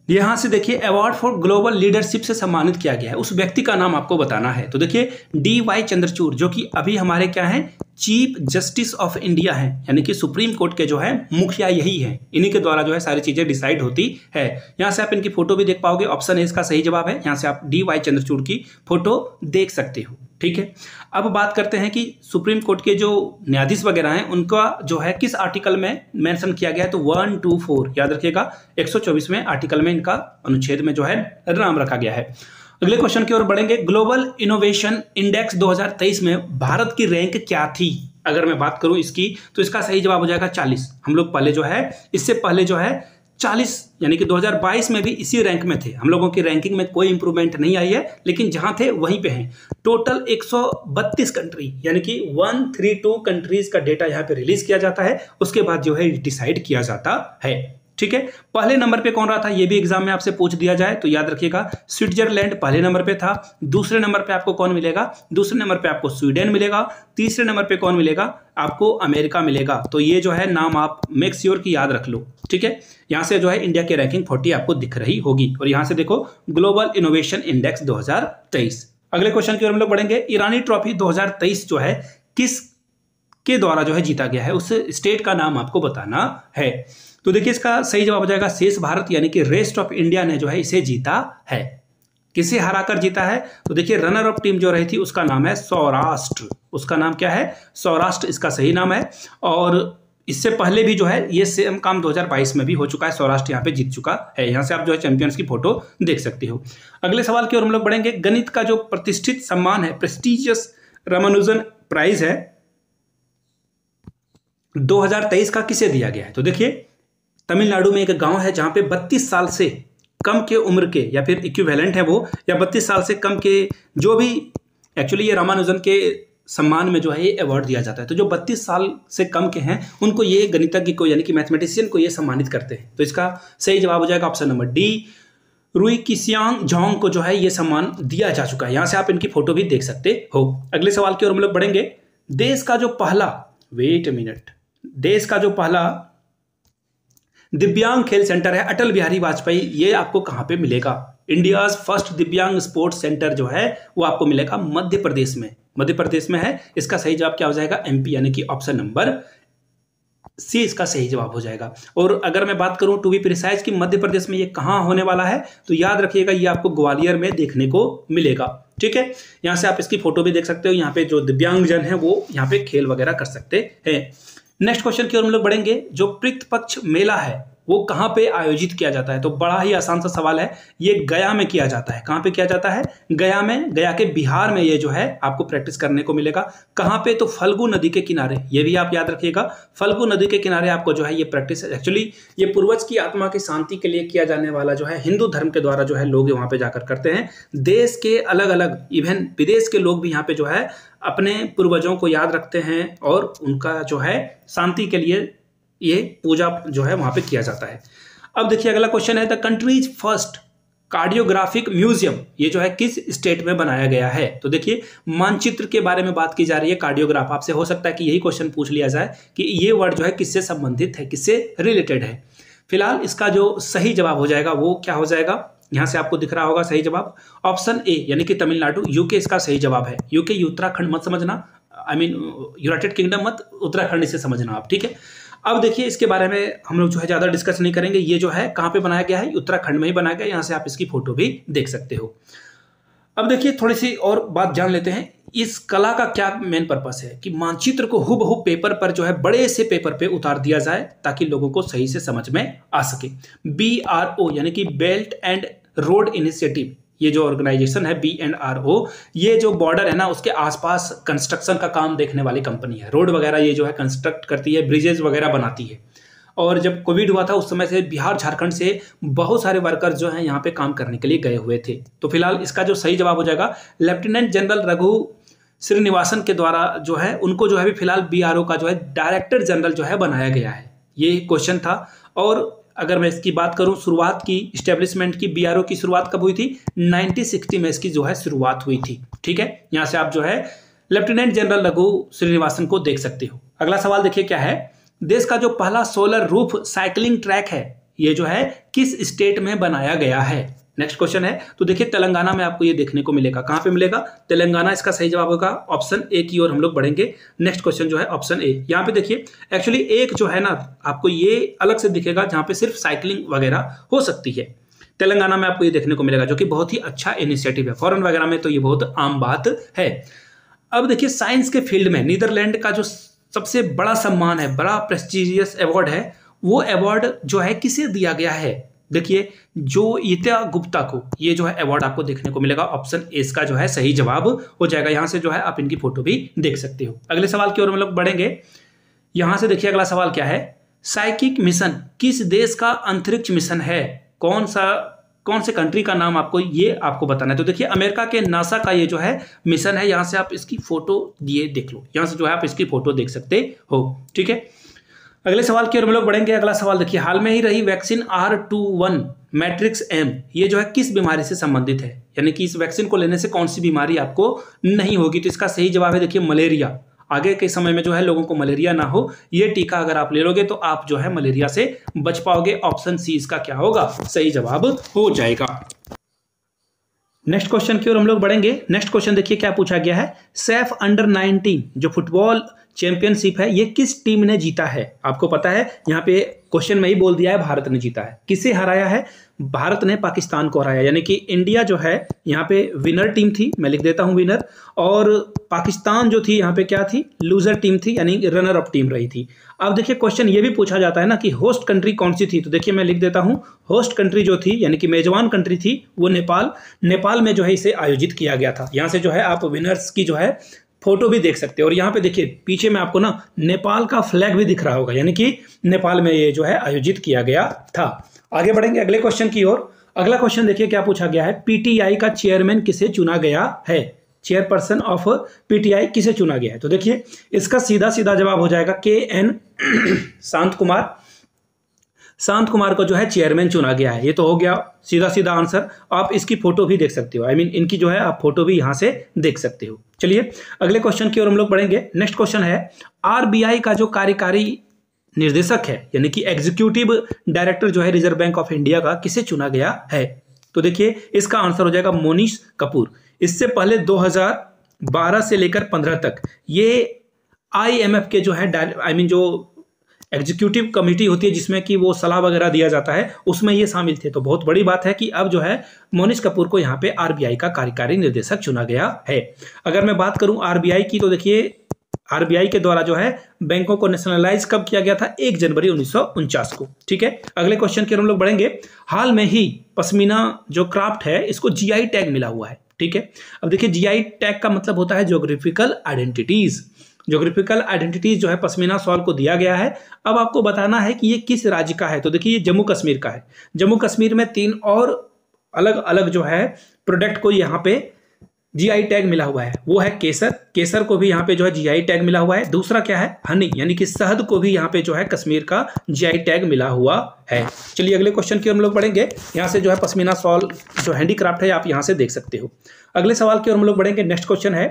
यहां से देखिए अवार्ड फॉर ग्लोबल लीडरशिप से सम्मानित किया गया है, उस व्यक्ति का नाम आपको बताना है। तो देखिए DY चंद्रचूड़, जो कि अभी हमारे क्या है? चीफ जस्टिस ऑफ इंडिया है, यानी कि सुप्रीम कोर्ट के जो है मुखिया यही है। इन्हीं के द्वारा जो है सारी चीजें डिसाइड होती है। यहां से आप इनकी फोटो भी देख पाओगे, ऑप्शन ए इसका सही जवाब है। यहां से आप DY चंद्रचूड़ की फोटो देख सकते हो। ठीक है, अब बात करते हैं कि सुप्रीम कोर्ट के जो न्यायाधीश वगैरह हैं उनका जो है किस आर्टिकल में मेंशन किया गया है? तो 124, याद रखिएगा 124वें आर्टिकल में इनका अनुच्छेद में जो है नाम रखा गया है। अगले क्वेश्चन की ओर बढ़ेंगे। ग्लोबल इनोवेशन इंडेक्स 2023 में भारत की रैंक क्या थी? अगर मैं बात करूं इसकी, तो इसका सही जवाब हो जाएगा 40। हम लोग पहले जो है इससे पहले जो है 40, यानी कि 2022 में भी इसी रैंक में थे। हम लोगों की रैंकिंग में कोई इंप्रूवमेंट नहीं आई है, लेकिन जहां थे वहीं पे हैं। टोटल 132 कंट्री, यानी कि 132 कंट्रीज का डेटा यहाँ पे रिलीज किया जाता है, उसके बाद जो है डिसाइड किया जाता है। ठीक है। पहले नंबर पे कौन रहा था, ये भी एग्जाम में आपसे पूछ दिया जाए तो याद रखिएगा, स्विट्जरलैंड पहले नंबर पे था। दूसरे नंबर पे आपको कौन मिलेगा, दूसरे नंबर पे आपको स्वीडन मिलेगा। तीसरे नंबर पे कौन मिलेगा, आपको अमेरिका मिलेगा। तो ये जो है नाम आप मेक श्योर की याद रख लो, ठीक है। यहां से जो है इंडिया की रैंकिंग 40 आपको दिख रही होगी। और यहां से देखो ग्लोबल इनोवेशन इंडेक्स 2023। अगले क्वेश्चन की ओर हम लोग बढ़ेंगे। ईरानी ट्रॉफी 2023 जो है किस के द्वारा जो है जीता गया है, उस स्टेट का नाम आपको बताना है। तो देखिए इसका सही जवाब हो जाएगा शेष भारत, यानी कि रेस्ट ऑफ इंडिया ने जो है इसे जीता है। किसे हराकर जीता है, तो देखिए रनर अप टीम जो रही थी उसका नाम है सौराष्ट्र। उसका नाम क्या है, सौराष्ट्र इसका सही नाम है। और इससे पहले भी जो है ये सेम काम 2022 में भी हो चुका है, सौराष्ट्र यहाँ पे जीत चुका है। यहाँ से आप जो है चैंपियंस की फोटो देख सकते हो। अगले सवाल की ओर हम लोग बढ़ेंगे। गणित का जो प्रतिष्ठित सम्मान है, प्रेस्टिजियस रामानुजन प्राइज है, 2023 का किसे दिया गया है। तो देखिए तमिलनाडु में एक गांव है जहां पे 32 साल से कम के उम्र के, या फिर इक्विवेलेंट है वो, या 32 साल से कम के जो भी, एक्चुअली ये रामानुजन के सम्मान में जो है ये अवार्ड दिया जाता है। तो जो 32 साल से कम के हैं उनको ये गणितज्ञ को, यानी कि मैथमेटिशियन को ये सम्मानित करते हैं। तो इसका सही जवाब हो जाएगा ऑप्शन नंबर डी, रुई किसियांग जोंग को जो है ये सम्मान दिया जा चुका है। यहां से आप इनकी फोटो भी देख सकते हो। अगले सवाल की ओर हम लोग बढ़ेंगे। देश का जो पहला, वेट अ मिनट, देश का जो पहला दिव्यांग खेल सेंटर है अटल बिहारी वाजपेयी, ये आपको कहां पे मिलेगा। इंडियाज फर्स्ट दिव्यांग स्पोर्ट्स सेंटर जो है वो आपको मिलेगा मध्य प्रदेश में। मध्य प्रदेश में है। इसका सही जवाब क्या हो जाएगा, एमपी, यानी कि ऑप्शन नंबर सी इसका सही जवाब हो जाएगा। और अगर मैं बात करूं टू बी प्रिसाइज कि मध्य प्रदेश में ये कहां होने वाला है, तो याद रखिएगा ये आपको ग्वालियर में देखने को मिलेगा, ठीक है। यहां से आप इसकी फोटो भी देख सकते हो। यहाँ पे जो दिव्यांगजन है वो यहाँ पे खेल वगैरह कर सकते हैं। नेक्स्ट क्वेश्चन की ओर हम लोग बढ़ेंगे। जो पितृपक्ष मेला है वो कहाँ पे आयोजित किया जाता है, तो बड़ा ही आसान सा सवाल है। ये गया में किया जाता है। कहाँ पे किया जाता है, गया में, गया के बिहार में ये जो है आपको प्रैक्टिस करने को मिलेगा। कहाँ पे, तो फल्गु नदी के किनारे। ये भी आप याद रखिएगा, फल्गु नदी के किनारे आपको जो है ये प्रैक्टिस, एक्चुअली ये पूर्वज की आत्मा की शांति के लिए किया जाने वाला जो है हिंदू धर्म के द्वारा जो है लोग वहाँ पे जाकर करते हैं। देश के अलग अलग, इवन विदेश के लोग भी यहाँ पे जो है अपने पूर्वजों को याद रखते हैं और उनका जो है शांति के लिए ये पूजा जो है वहां पे किया जाता है। अब देखिए अगला क्वेश्चन है, the countries first cardiographic museum, ये जो है किस स्टेट में बनाया गया है। तो देखिए मानचित्र के बारे में बात की जा रही है, कार्डियोग्राफ। आपसे हो सकता है कि यही क्वेश्चन पूछ लिया जाए कि ये वर्ड जो है किससे संबंधित है, किससे रिलेटेड है। फिलहाल इसका जो सही जवाब हो जाएगा वो क्या हो जाएगा, यहां से आपको दिख रहा होगा सही जवाब ऑप्शन ए, यानी कि तमिलनाडु। यूके इसका सही जवाब है। यूके उत्तराखंड मत समझना, आई मीन यूनाइटेड किंगडम मत, उत्तराखंड इसे समझना आप, ठीक है। अब देखिए इसके बारे में हम लोग जो है ज्यादा डिस्कस नहीं करेंगे। ये जो है कहाँ पे बनाया गया है, उत्तराखंड में ही बनाया गया। यहाँ से आप इसकी फोटो भी देख सकते हो। अब देखिए थोड़ी सी और बात जान लेते हैं। इस कला का क्या मेन पर्पस है कि मानचित्र को हुबहू पेपर पर जो है बड़े से पेपर पे उतार दिया जाए ताकि लोगों को सही से समझ में आ सके। BRO यानी कि बेल्ट एंड रोड इनिशिएटिव, ये जो ऑर्गेनाइजेशन है B&RO, ये जो बॉर्डर है ना उसके आसपास कंस्ट्रक्शन का काम देखने वाली कंपनी है। रोड वगैरह ये जो है कंस्ट्रक्ट करती है, ब्रिजेज वगैरह बनाती है। और जब कोविड हुआ था उस समय से बिहार झारखंड से बहुत सारे वर्कर्स जो हैं यहाँ पे काम करने के लिए गए हुए थे। तो फिलहाल इसका जो सही जवाब हो जाएगा लेफ्टिनेंट जनरल रघु श्रीनिवासन के द्वारा जो है उनको जो है फिलहाल BRO का जो है डायरेक्टर जनरल जो है बनाया गया है। ये क्वेश्चन था। और अगर मैं इसकी बात करूं शुरुआत की, इस्टेब्लिशमेंट की, BRO की शुरुआत कब हुई थी, 1960 में इसकी जो है शुरुआत हुई थी, ठीक है। यहां से आप जो है लेफ्टिनेंट जनरल रघु श्रीनिवासन को देख सकते हो। अगला सवाल देखिए क्या है, देश का जो पहला सोलर रूफ साइकिलिंग ट्रैक है ये जो है किस स्टेट में बनाया गया है। नेक्स्ट क्वेश्चन है, तो देखिए तेलंगाना में आपको ये देखने को मिलेगा। कहां पे मिलेगा, तेलंगाना इसका सही जवाब होगा। ऑप्शन ए की ओर हम लोग बढ़ेंगे। नेक्स्ट क्वेश्चन जो है ऑप्शन ए। यहाँ पे देखिए एक्चुअली एक जो है ना आपको ये अलग से दिखेगा जहां पे सिर्फ साइकिलिंग वगैरह हो सकती है। तेलंगाना में आपको ये देखने को मिलेगा जो कि बहुत ही अच्छा इनिशिएटिव है। फॉरेन वगैरह में तो ये बहुत आम बात है। अब देखिए साइंस के फील्ड में नीदरलैंड का जो सबसे बड़ा सम्मान है, बड़ा प्रेस्टिजियस अवार्ड है, वो अवार्ड जो है किसे दिया गया है। देखिए जोयिता गुप्ता को ये जो है अवार्ड आपको देखने को मिलेगा। ऑप्शन ए इसका जो है सही जवाब हो जाएगा। यहां से जो है आप इनकी फोटो भी देख सकते हो। अगले सवाल की ओर हम लोग बढ़ेंगे। यहां से देखिए अगला सवाल क्या है, साइकिक मिशन किस देश का अंतरिक्ष मिशन है, कौन से कंट्री का नाम आपको बताना है। तो देखिए अमेरिका के नासा का ये जो है मिशन है। यहां से आप इसकी फोटो दिए देख लो, यहां से जो है आप इसकी फोटो देख सकते हो, ठीक है। अगले सवाल की ओर हम लोग बढ़ेंगे। अगला सवाल देखिए, हाल में ही रही वैक्सीन R21 मैट्रिक्स एम, ये जो है किस बीमारी से संबंधित है, यानी कि इस वैक्सीन को लेने से कौन सी बीमारी आपको नहीं होगी। तो इसका सही जवाब है देखिए मलेरिया। आगे के समय में जो है लोगों को मलेरिया ना हो, ये टीका अगर आप ले लोगे तो आप जो है मलेरिया से बच पाओगे। ऑप्शन सी इसका क्या होगा, सही जवाब हो जाएगा। नेक्स्ट क्वेश्चन की ओर हम लोग बढ़ेंगे। नेक्स्ट क्वेश्चन देखिए क्या पूछा गया है, सैफ अंडर 19 जो फुटबॉल चैंपियनशिप है ये किस टीम ने जीता है। आपको पता है यहाँ पे क्वेश्चन में ही बोल दिया है भारत ने जीता है। किसे हराया है, भारत ने पाकिस्तान को हराया, यानी कि इंडिया जो है यहाँ पे विनर टीम थी, मैं लिख देता हूँ विनर, और पाकिस्तान जो थी यहाँ पे क्या थी, लूजर टीम थी, यानी रनर अप टीम रही थी। अब देखिए क्वेश्चन ये भी पूछा जाता है ना कि होस्ट कंट्री कौन सी थी, तो देखिए मैं लिख देता हूँ होस्ट कंट्री जो थी यानी कि मेजबान कंट्री थी वो नेपाल में जो है इसे आयोजित किया गया था। यहाँ से जो है आप विनर्स की जो है फोटो भी देख सकते हो, और यहाँ पे देखिए पीछे में आपको ना नेपाल का फ्लैग भी दिख रहा होगा, यानी कि नेपाल में ये जो है आयोजित किया गया था। आगे बढ़ेंगे अगले क्वेश्चन की ओर। अगला क्वेश्चन देखिए क्या पूछा गया है, पीटीआई का चेयरमैन किसे चुना गया है, चेयरपर्सन ऑफ पीटीआई किसे चुना गया है। तो देखिए इसका सीधा सीधा जवाब हो जाएगा KN शांत कुमार को जो है चेयरमैन चुना गया है। ये तो हो गया सीधा सीधा आंसर। आप इसकी फोटो भी देख सकते हो, आई मीन इनकी जो है आप फोटो भी यहां से देख सकते हो। चलिए अगले क्वेश्चन की ओर हम लोग बढ़ेंगे। नेक्स्ट क्वेश्चन है, RBI का जो कार्यकारी निर्देशक है यानी कि एग्जीक्यूटिव डायरेक्टर जो है रिजर्व बैंक ऑफ इंडिया का किसे चुना गया है। तो देखिए इसका आंसर हो जाएगा मोनीश कपूर। इससे पहले 2012 से लेकर 15 तक ये IMF के जो है जो एग्जीक्यूटिव कमेटी होती है जिसमें कि वो सलाह वगैरह दिया जाता है, उसमें ये शामिल थे। तो बहुत बड़ी बात है कि अब जो है मोनीश कपूर को यहाँ पे RBI का कार्यकारी निर्देशक चुना गया है। अगर मैं बात करूं RBI की, तो देखिए RBI के द्वारा जो है बैंकों को नेशनलाइज कब किया गया था, 1 जनवरी 1949 को। ठीक है, अगले क्वेश्चन की ओर हम लोग बढ़ेंगे। हाल में ही पश्मीना जो क्राफ्ट है इसको GI टैग मिला हुआ है। ठीक है, अब देखिए GI टैग का मतलब होता है ज्योग्राफिकल आइडेंटिटीज। ज्योग्राफिकल आइडेंटिटीज जो है पश्मीना शॉल को दिया गया है। अब आपको बताना है कि ये किस राज्य का है, तो देखिए ये जम्मू कश्मीर का है। जम्मू कश्मीर में 3 और अलग अलग जो है प्रोडक्ट को यहाँ पे GI टैग मिला हुआ है। वो है केसर को भी यहाँ पे जो है GI टैग मिला हुआ है। दूसरा क्या है, हनी यानी कि शहद को भी यहाँ पे जो है कश्मीर का GI टैग मिला हुआ है। चलिए अगले क्वेश्चन की ओर हम लोग बढ़ेंगे। यहाँ से जो है पश्मीना शॉल जो हैंडीक्राफ्ट है आप यहाँ से देख सकते हो। अगले सवाल की ओर हम लोग बढ़ेंगे। नेक्स्ट क्वेश्चन है,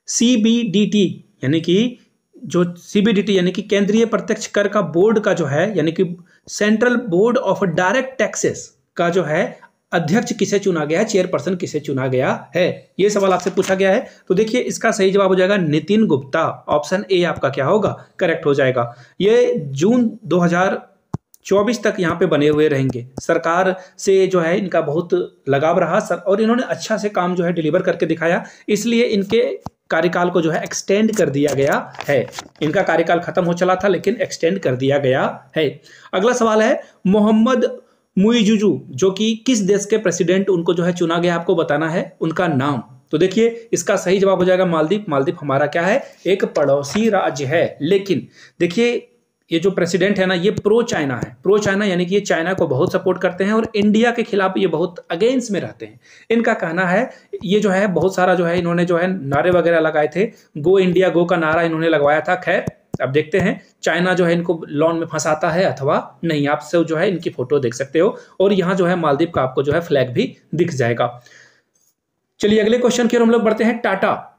CBDT यानी कि जो CBDT यानी कि केंद्रीय प्रत्यक्ष कर का बोर्ड का जो है यानी कि central board of direct taxes का जो है अध्यक्ष किसे चुना गया है, चेयरपर्सन किसे चुना गया है, ये सवाल आपसे पूछा गया है। तो देखिए इसका सही जवाब हो जाएगा नितिन गुप्ता। ऑप्शन ए आपका क्या होगा, करेक्ट हो जाएगा। ये जून 2024 तक यहाँ पे बने हुए रहेंगे। सरकार से जो है इनका बहुत लगाव रहा और इन्होंने अच्छा से काम जो है डिलीवर करके दिखाया, इसलिए इनके कार्यकाल को जो है एक्सटेंड कर दिया गया है। इनका कार्यकाल खत्म हो चला था लेकिन एक्सटेंड कर दिया गया है। अगला सवाल है, मोहम्मद मुइजुजू जो कि किस देश के प्रेसिडेंट उनको जो है चुना गया, आपको बताना है उनका नाम। तो देखिए इसका सही जवाब हो जाएगा मालदीव। मालदीव हमारा क्या है, एक पड़ोसी राज्य है। लेकिन देखिए ये जो प्रेसिडेंट है ना ये प्रो चाइना है। प्रो चाइना यानी कि ये चाइना को बहुत सपोर्ट करते हैं और इंडिया के खिलाफ ये बहुत अगेंस्ट में रहते हैं। इनका कहना है ये जो है बहुत सारा जो है इन्होंने जो है नारे वगैरह लगाए थे, गो इंडिया गो का नारा इन्होंने लगवाया था। खैर अब देखते हैं चाइना जो है इनको लॉन में फंसाता है अथवा नहीं। आप सब जो है इनकी फोटो देख सकते हो और यहाँ जो है मालदीव का आपको जो है फ्लैग भी दिख जाएगा। चलिए अगले क्वेश्चन की ओर हम लोग बढ़ते हैं। Tata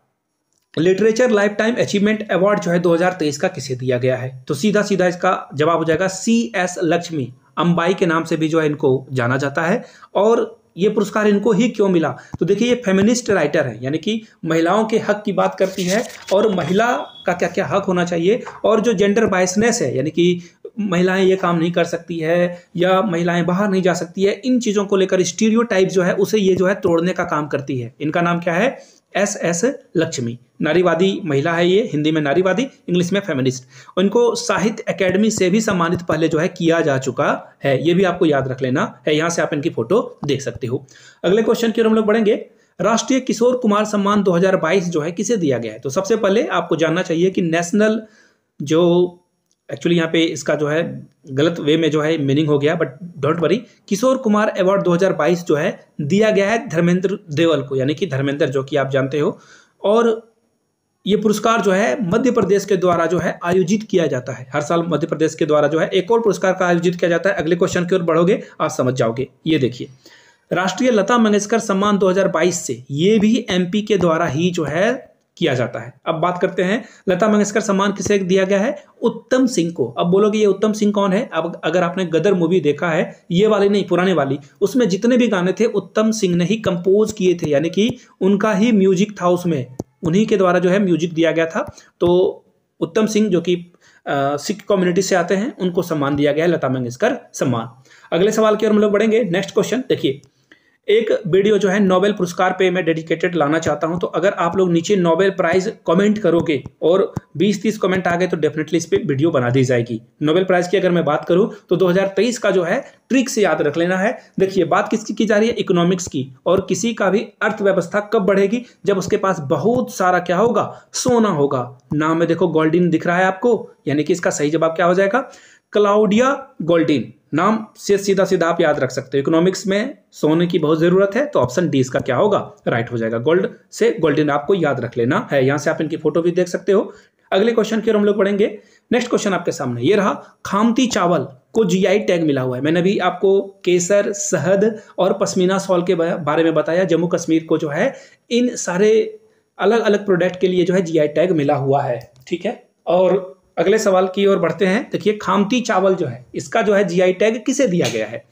literature life time achievement award जो है 2023 का किसे दिया गया है। तो सीधा सीधा इसका जवाब हो जाएगा CS लक्ष्मी अंबाई के नाम से भी जो है इनको जाना जाता है। और ये पुरस्कार इनको ही क्यों मिला, तो देखिए ये फेमिनिस्ट राइटर है यानी कि महिलाओं के हक की बात करती है और महिला का क्या क्या हक होना चाहिए, और जो जेंडर बायसनेस है यानी कि महिलाएं ये काम नहीं कर सकती है या महिलाएं बाहर नहीं जा सकती है, इन चीज़ों को लेकर स्टीरियोटाइप जो है उसे ये जो है तोड़ने का काम करती है। इनका नाम क्या है, SS लक्ष्मी। नारीवादी महिला है ये, हिंदी में नारीवादी, इंग्लिश में फेमिनिस्ट। इनको साहित्य अकेडमी से भी सम्मानित पहले जो है किया जा चुका है, ये भी आपको याद रख लेना है। यहाँ से आप इनकी फोटो देख सकते हो। अगले क्वेश्चन की ओर हम लोग बढ़ेंगे। राष्ट्रीय किशोर कुमार सम्मान 2022 जो है किसे दिया गया है। तो सबसे पहले आपको जानना चाहिए कि नेशनल जो एक्चुअली यहाँ पे इसका जो है गलत वे में जो है मीनिंग हो गया, but don't worry. Kishore Kumar award 2022 जो है दिया गया है धर्मेंद्र देवल को, यानी कि धर्मेंद्र जो कि आप जानते हो। और ये पुरस्कार जो है मध्य प्रदेश के द्वारा जो है आयोजित किया जाता है। हर साल मध्य प्रदेश के द्वारा जो है एक और पुरस्कार का आयोजित किया जाता है। अगले क्वेश्चन की ओर बढ़ोगे आप समझ जाओगे। ये देखिए, राष्ट्रीय लता मंगेशकर सम्मान 2022 से ये भी एमपी के द्वारा ही जो है किया जाता है। अब बात करते हैं लता मंगेशकर सम्मान किसे दिया गया है? उत्तम सिंह को। अब बोलोगे ये उत्तम सिंह कौन है? अब अगर आपने गदर मूवी देखा है, ये वाली नहीं पुराने वाली, उसमें जितने भी गाने थे उत्तम सिंह ने ही कंपोज किए थे, यानी कि उनका ही म्यूजिक था, उसमें उन्हीं के द्वारा जो है म्यूजिक दिया गया था। तो उत्तम सिंह जो कि सिख कम्युनिटी से आते हैं, उनको सम्मान दिया गया है लता मंगेशकर सम्मान। अगले सवाल की ओर हम लोग बढ़ेंगे। नेक्स्ट क्वेश्चन देखिए, एक वीडियो जो है नोबेल पुरस्कार पे मैं डेडिकेटेड लाना चाहता हूं, तो अगर आप लोग नीचे नोबेल प्राइज कमेंट करोगे और 20-30 कमेंट आ गए तो डेफिनेटली इस पे वीडियो बना दी जाएगी। नोबेल प्राइज की अगर मैं बात करूं तो 2023 का जो है ट्रिक से याद रख लेना है। देखिए, बात किसकी की जा रही है? इकोनॉमिक्स की। और किसी का भी अर्थव्यवस्था कब बढ़ेगी? जब उसके पास बहुत सारा क्या होगा? सोना होगा। नाम में देखो गोल्डिन दिख रहा है आपको, यानी कि इसका सही जवाब क्या हो जाएगा? Claudia Goldin. नाम से सीधा सीधा आप याद रख सकते हो। इकोनॉमिक्स में सोने की बहुत जरूरत है, तो ऑप्शन डी इसका क्या होगा? राइट हो जाएगा। गोल्ड से गोल्डन आपको याद रख लेना है। यहां से आप इनकी फोटो भी देख सकते हो। अगले क्वेश्चन की ओर हम लोग पढ़ेंगे। नेक्स्ट क्वेश्चन आपके सामने ये रहा, खामती चावल को जीआई टैग मिला हुआ है। मैंने अभी आपको केसर, शहद और पश्मीना शॉल के बारे में बताया। जम्मू कश्मीर को जो है इन सारे अलग अलग प्रोडक्ट के लिए जो है जीआई टैग मिला हुआ है। ठीक है, और अगले सवाल की ओर बढ़ते हैं। देखिए, खामती चावल जो है इसका जो है जीआई टैग किसे दिया गया है?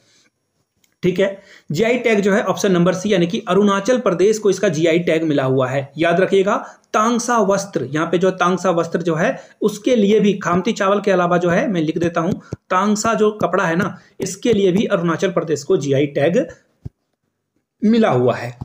ठीक है, जीआई टैग जो है ऑप्शन नंबर सी, यानी कि अरुणाचल प्रदेश को इसका जीआई टैग मिला हुआ है। याद रखिएगा, तांगसा वस्त्र, यहाँ पे जो तांगसा वस्त्र जो है उसके लिए भी खामती चावल के अलावा जो है मैं लिख देता हूं, तांगसा जो कपड़ा है ना, इसके लिए भी अरुणाचल प्रदेश को जीआई टैग मिला हुआ है।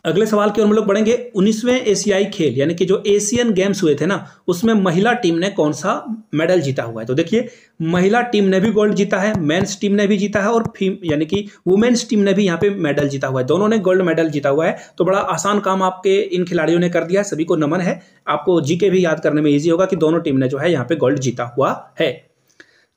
अगले सवाल की ओर हम लोग बढ़ेंगे। 19वें एशियाई खेल यानी कि जो एशियन गेम्स हुए थे ना, उसमें महिला टीम ने कौन सा मेडल जीता हुआ है? तो देखिए, महिला टीम ने भी गोल्ड जीता है, मेंस टीम ने भी जीता है और यानी कि वुमेन्स टीम ने भी यहाँ पे मेडल जीता हुआ है। दोनों ने गोल्ड मेडल जीता हुआ है। तो बड़ा आसान काम आपके इन खिलाड़ियों ने कर दिया। सभी को नमन है। आपको जीके भी याद करने में ईजी होगा कि दोनों टीम ने जो है यहाँ पे गोल्ड जीता हुआ है।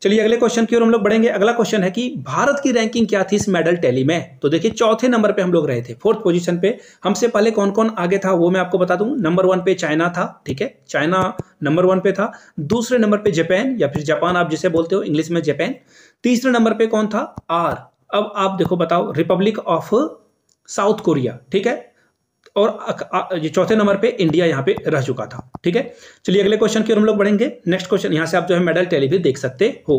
चलिए अगले क्वेश्चन की ओर हम लोग बढ़ेंगे। अगला क्वेश्चन है कि भारत की रैंकिंग क्या थी इस मेडल टैली में? तो देखिए, चौथे नंबर पे हम लोग रहे थे, 4th पोजीशन पे। हमसे पहले कौन कौन आगे था वो मैं आपको बता दूं। नंबर 1 पे चाइना था। ठीक है, चाइना नंबर 1 पे था। दूसरे नंबर पे जापान, या फिर जापान आप जिसे बोलते हो इंग्लिश में जापान। तीसरे नंबर पे कौन था? आर। अब आप देखो बताओ, रिपब्लिक ऑफ साउथ कोरिया। ठीक है, और ये चौथे नंबर पे इंडिया यहाँ पे रह चुका था। ठीक है, चलिए अगले क्वेश्चन की ओर हम लोग बढ़ेंगे। नेक्स्ट क्वेश्चन, यहाँ से आप जो है मेडल टैली भी देख सकते हो।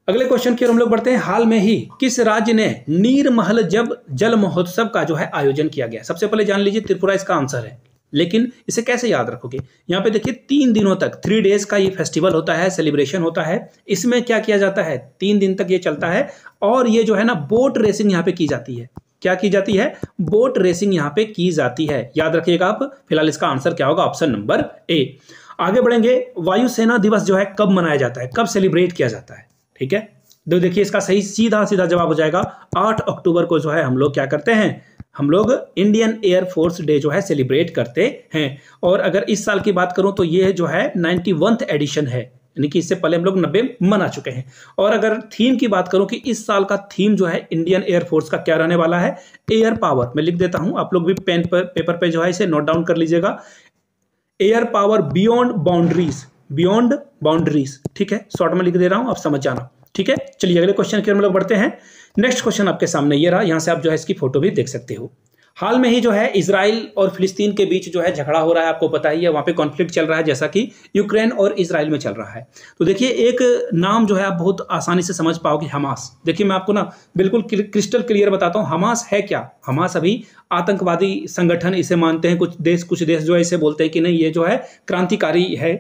अगले क्वेश्चन की ओर हम लोग बढ़ते हैं। हाल में ही किस राज्य ने नीरमहल जल महोत्सव का जो है आयोजन किया गया? सबसे पहले जान लीजिए, त्रिपुरा इसका आंसर है। लेकिन इसे कैसे याद रखोगे? यहाँ पे देखिए, 3 दिनों तक 3 डेज का ये फेस्टिवल होता है, सेलिब्रेशन होता है। इसमें क्या किया जाता है? 3 दिन तक ये चलता है और ये जो है ना, बोट रेसिंग यहाँ पे की जाती है। क्या की जाती है? बोट रेसिंग यहाँ पे की जाती है। याद रखिएगा आप। फिलहाल इसका आंसर क्या होगा? Option number A. आगे बढ़ेंगे। वायुसेना दिवस जो है कब मनाया जाता है, कब सेलिब्रेट किया जाता है? ठीक है, तो देखिए इसका सही सीधा सीधा जवाब हो जाएगा 8 अक्टूबर को जो है हम लोग क्या करते हैं, हम लोग इंडियन एयरफोर्स डे जो है सेलिब्रेट करते हैं। और अगर इस साल की बात करूं तो ये जो है 91th एडिशन है, यानी कि इससे पहले हम लोग 90 मना चुके हैं। और अगर थीम की बात करूं कि इस साल का थीम जो है इंडियन एयरफोर्स का क्या रहने वाला है, एयर पावर। मैं लिख देता हूं, आप लोग भी पेन पर पेपर पे जो है इसे नोट डाउन कर लीजिएगा। Air power beyond boundaries, beyond boundaries. ठीक है, शॉर्ट में लिख दे रहा हूं, आप समझ जाना। ठीक है, चलिए अगले क्वेश्चन की ओर हम लोग बढ़ते हैं। नेक्स्ट क्वेश्चन आपके सामने ये रहा, यहां से आप जो है इसकी फोटो भी देख सकते हो। हाल में ही जो है इजराइल और फिलिस्तीन के बीच जो है झगड़ा हो रहा है, आपको पता ही है, वहां पे कॉन्फ्लिक्ट चल रहा है, जैसा कि यूक्रेन और इजराइल में चल रहा है। तो देखिए, एक नाम जो है आप बहुत आसानी से समझ पाओगे, हमास। देखिए, मैं आपको ना बिल्कुल क्रिस्टल क्लियर बताता हूं, हमास है क्या। हमास अभी आतंकवादी संगठन इसे मानते हैं। कुछ देश जो है इसे बोलते हैं कि नहीं, ये जो है क्रांतिकारी है।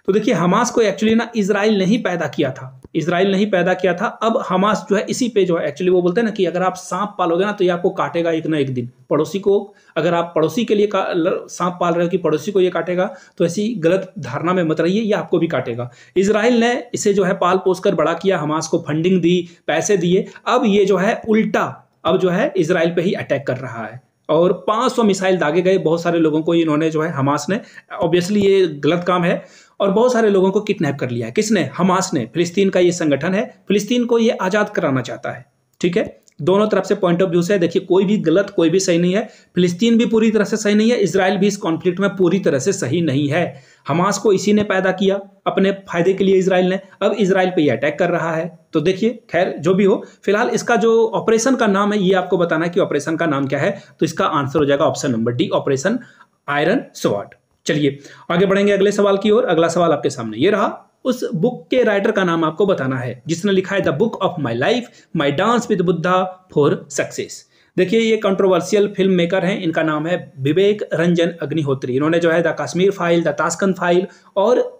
तो देखिए, हमास को एक्चुअली ना इजराइल ने ही पैदा किया था, इजराइल ने ही पैदा किया था। अब हमास जो है इसी पे जो है एक्चुअली वो बोलते हैं ना कि अगर आप सांप पालोगे ना तो ये आपको काटेगा एक ना एक दिन। पड़ोसी को, अगर आप पड़ोसी के लिए सांप पाल रहे हो कि पड़ोसी को ये काटेगा, तो ऐसी गलत धारणा में मत रहिए, ये आपको भी काटेगा। इजराइल ने इसे जो है पाल पोस कर बड़ा किया, हमास को फंडिंग दी, पैसे दिए। अब ये जो है उल्टा अब जो है इजराइल पे ही अटैक कर रहा है और 500 मिसाइल दागे गए। बहुत सारे लोगों को इन्होंने जो है, हमास ने, ऑब्वियसली ये गलत काम है, और बहुत सारे लोगों को किडनैप कर लिया है। किसने? हमास ने। फिलिस्तीन का ये संगठन है, फिलिस्तीन को ये आजाद कराना चाहता है। ठीक है, दोनों तरफ से पॉइंट ऑफ व्यू से देखिए, कोई भी गलत कोई भी सही नहीं है। फिलिस्तीन भी पूरी तरह से सही नहीं है, इजराइल भी इस कॉन्फ्लिक्ट में पूरी तरह से सही नहीं है। हमास को इसी ने पैदा किया अपने फायदे के लिए इजराइल ने, अब इजराइल पे ये अटैक कर रहा है। तो देखिए, खैर जो भी हो, फिलहाल इसका जो ऑपरेशन का नाम है ये आपको बताना है कि ऑपरेशन का नाम क्या है। तो इसका आंसर हो जाएगा option number D, operation iron sword. चलिए आगे बढ़ेंगे अगले सवाल की ओर। अगला सवाल आपके सामने ये रहा, उस बुक के राइटर का नाम आपको बताना है जिसने लिखा है the book of my life, my dance with Buddha for success. देखिए ये कंट्रोवर्शियल फिल्म मेकर हैं, इनका नाम है विवेक रंजन अग्निहोत्री। इन्होंने जो है the Kashmir file, the Tashkent file और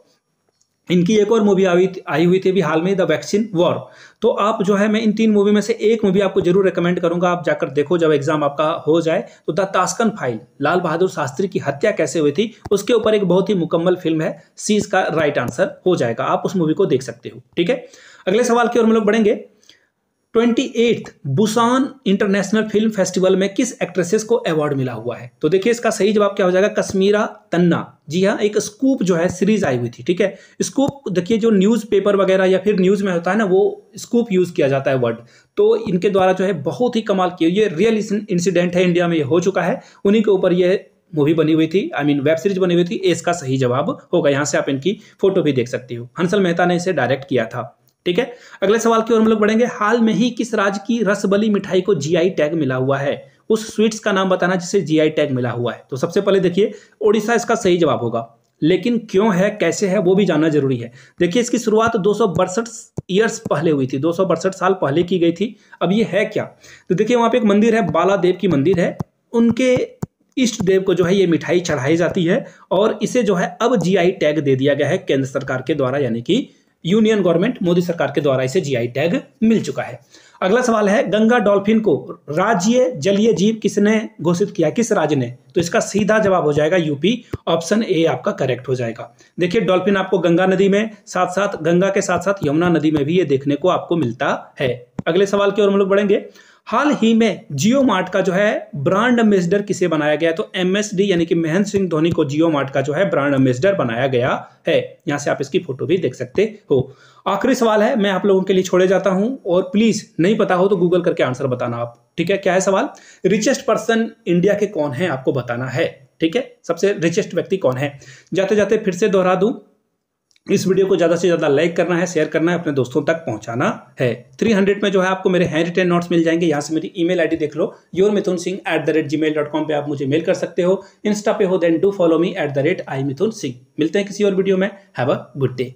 इनकी एक और मूवी आई हुई थी अभी हाल में, द वैक्सीन वॉर। तो आप जो है, मैं इन 3 मूवी में से एक मूवी आपको जरूर रिकमेंड करूंगा, आप जाकर देखो जब एग्जाम आपका हो जाए। तो the Tashkent file, Lal Bahadur Shastri की हत्या कैसे हुई थी उसके ऊपर एक बहुत ही मुकम्मल फिल्म है। सी इसका राइट आंसर हो जाएगा, आप उस मूवी को देख सकते हो। ठीक है, अगले सवाल की ओर हम लोग बढ़ेंगे। 28th Busan international film festival में किस एक्ट्रेसेस को अवार्ड मिला हुआ है? तो देखिए इसका सही जवाब क्या हो जाएगा, कश्मीरा तन्ना। जी हाँ, एक स्कूप जो है सीरीज आई हुई थी। ठीक है, स्कूप देखिए जो न्यूज़पेपर वगैरह या फिर न्यूज़ में होता है ना, वो स्कूप यूज किया जाता है वर्ड। तो इनके द्वारा जो है बहुत ही कमाल की, ये रियल इंसिडेंट है, इंडिया में ये हो चुका है, उन्हीं के ऊपर ये मूवी बनी हुई थी, आई मीन वेब सीरीज बनी हुई थी। इसका सही जवाब होगा, यहाँ से आप इनकी फोटो भी देख सकते हो। हंसल मेहता ने इसे डायरेक्ट किया था। ठीक है, अगले सवाल की ओर हम लोग बढ़ेंगे। हाल में ही किस राज्य की रसबली मिठाई को जीआई टैग मिला हुआ है? उस स्वीट्स का नाम बताना जिसे जीआई टैग मिला हुआ है। तो सबसे पहले देखिए, ओडिशा इसका सही जवाब होगा, लेकिन क्यों है, कैसे है, वो भी जानना जरूरी है। देखिए इसकी शुरुआत 262 ईयर्स पहले हुई थी, 262 साल पहले की गई थी। अब ये है क्या, तो देखिए वहां पे एक मंदिर है, बाला देव की मंदिर है, उनके इष्ट देव को जो है ये मिठाई चढ़ाई जाती है और इसे जो है अब जीआई टैग दे दिया गया है केंद्र सरकार के द्वारा, यानी कि यूनियन गवर्नमेंट मोदी सरकार के द्वारा इसे जीआई टैग मिल चुका है। अगला सवाल है, गंगा डॉल्फिन को राज्य जलीय जीव किसने घोषित किया, किस राज्य ने? तो इसका सीधा जवाब हो जाएगा यूपी, ऑप्शन ए आपका करेक्ट हो जाएगा। देखिए डॉल्फिन आपको गंगा नदी में, साथ साथ गंगा के साथ साथ यमुना नदी में भी ये देखने को आपको मिलता है। अगले सवाल की ओर हम लोग बढ़ेंगे। हाल ही में जियो मार्ट का जो है ब्रांड एम्बेसडर किसे बनाया गया? तो एमएसडी यानी कि महेंद्र सिंह धोनी को जियो मार्ट का जो है ब्रांड एम्बेसडर बनाया गया है। यहां से आप इसकी फोटो भी देख सकते हो। आखिरी सवाल है, मैं आप लोगों के लिए छोड़े जाता हूं और प्लीज नहीं पता हो तो गूगल करके आंसर बताना आप। ठीक है, क्या है सवाल? रिचेस्ट पर्सन इंडिया के कौन है आपको बताना है। ठीक है, सबसे रिचेस्ट व्यक्ति कौन है? जाते जाते फिर से दोहरा दूं, इस वीडियो को ज़्यादा से ज़्यादा लाइक करना है, शेयर करना है, अपने दोस्तों तक पहुंचाना है। 300 में जो है आपको मेरे हैंड रिटेन नोट्स मिल जाएंगे। यहाँ से मेरी ईमेल आईडी देख लो, yourmithunsingh@gmail.com पे आप मुझे मेल कर सकते हो। इंस्टा पे हो then do follow me @imithunsingh। मिलते हैं किसी और वीडियो में। Have a good day.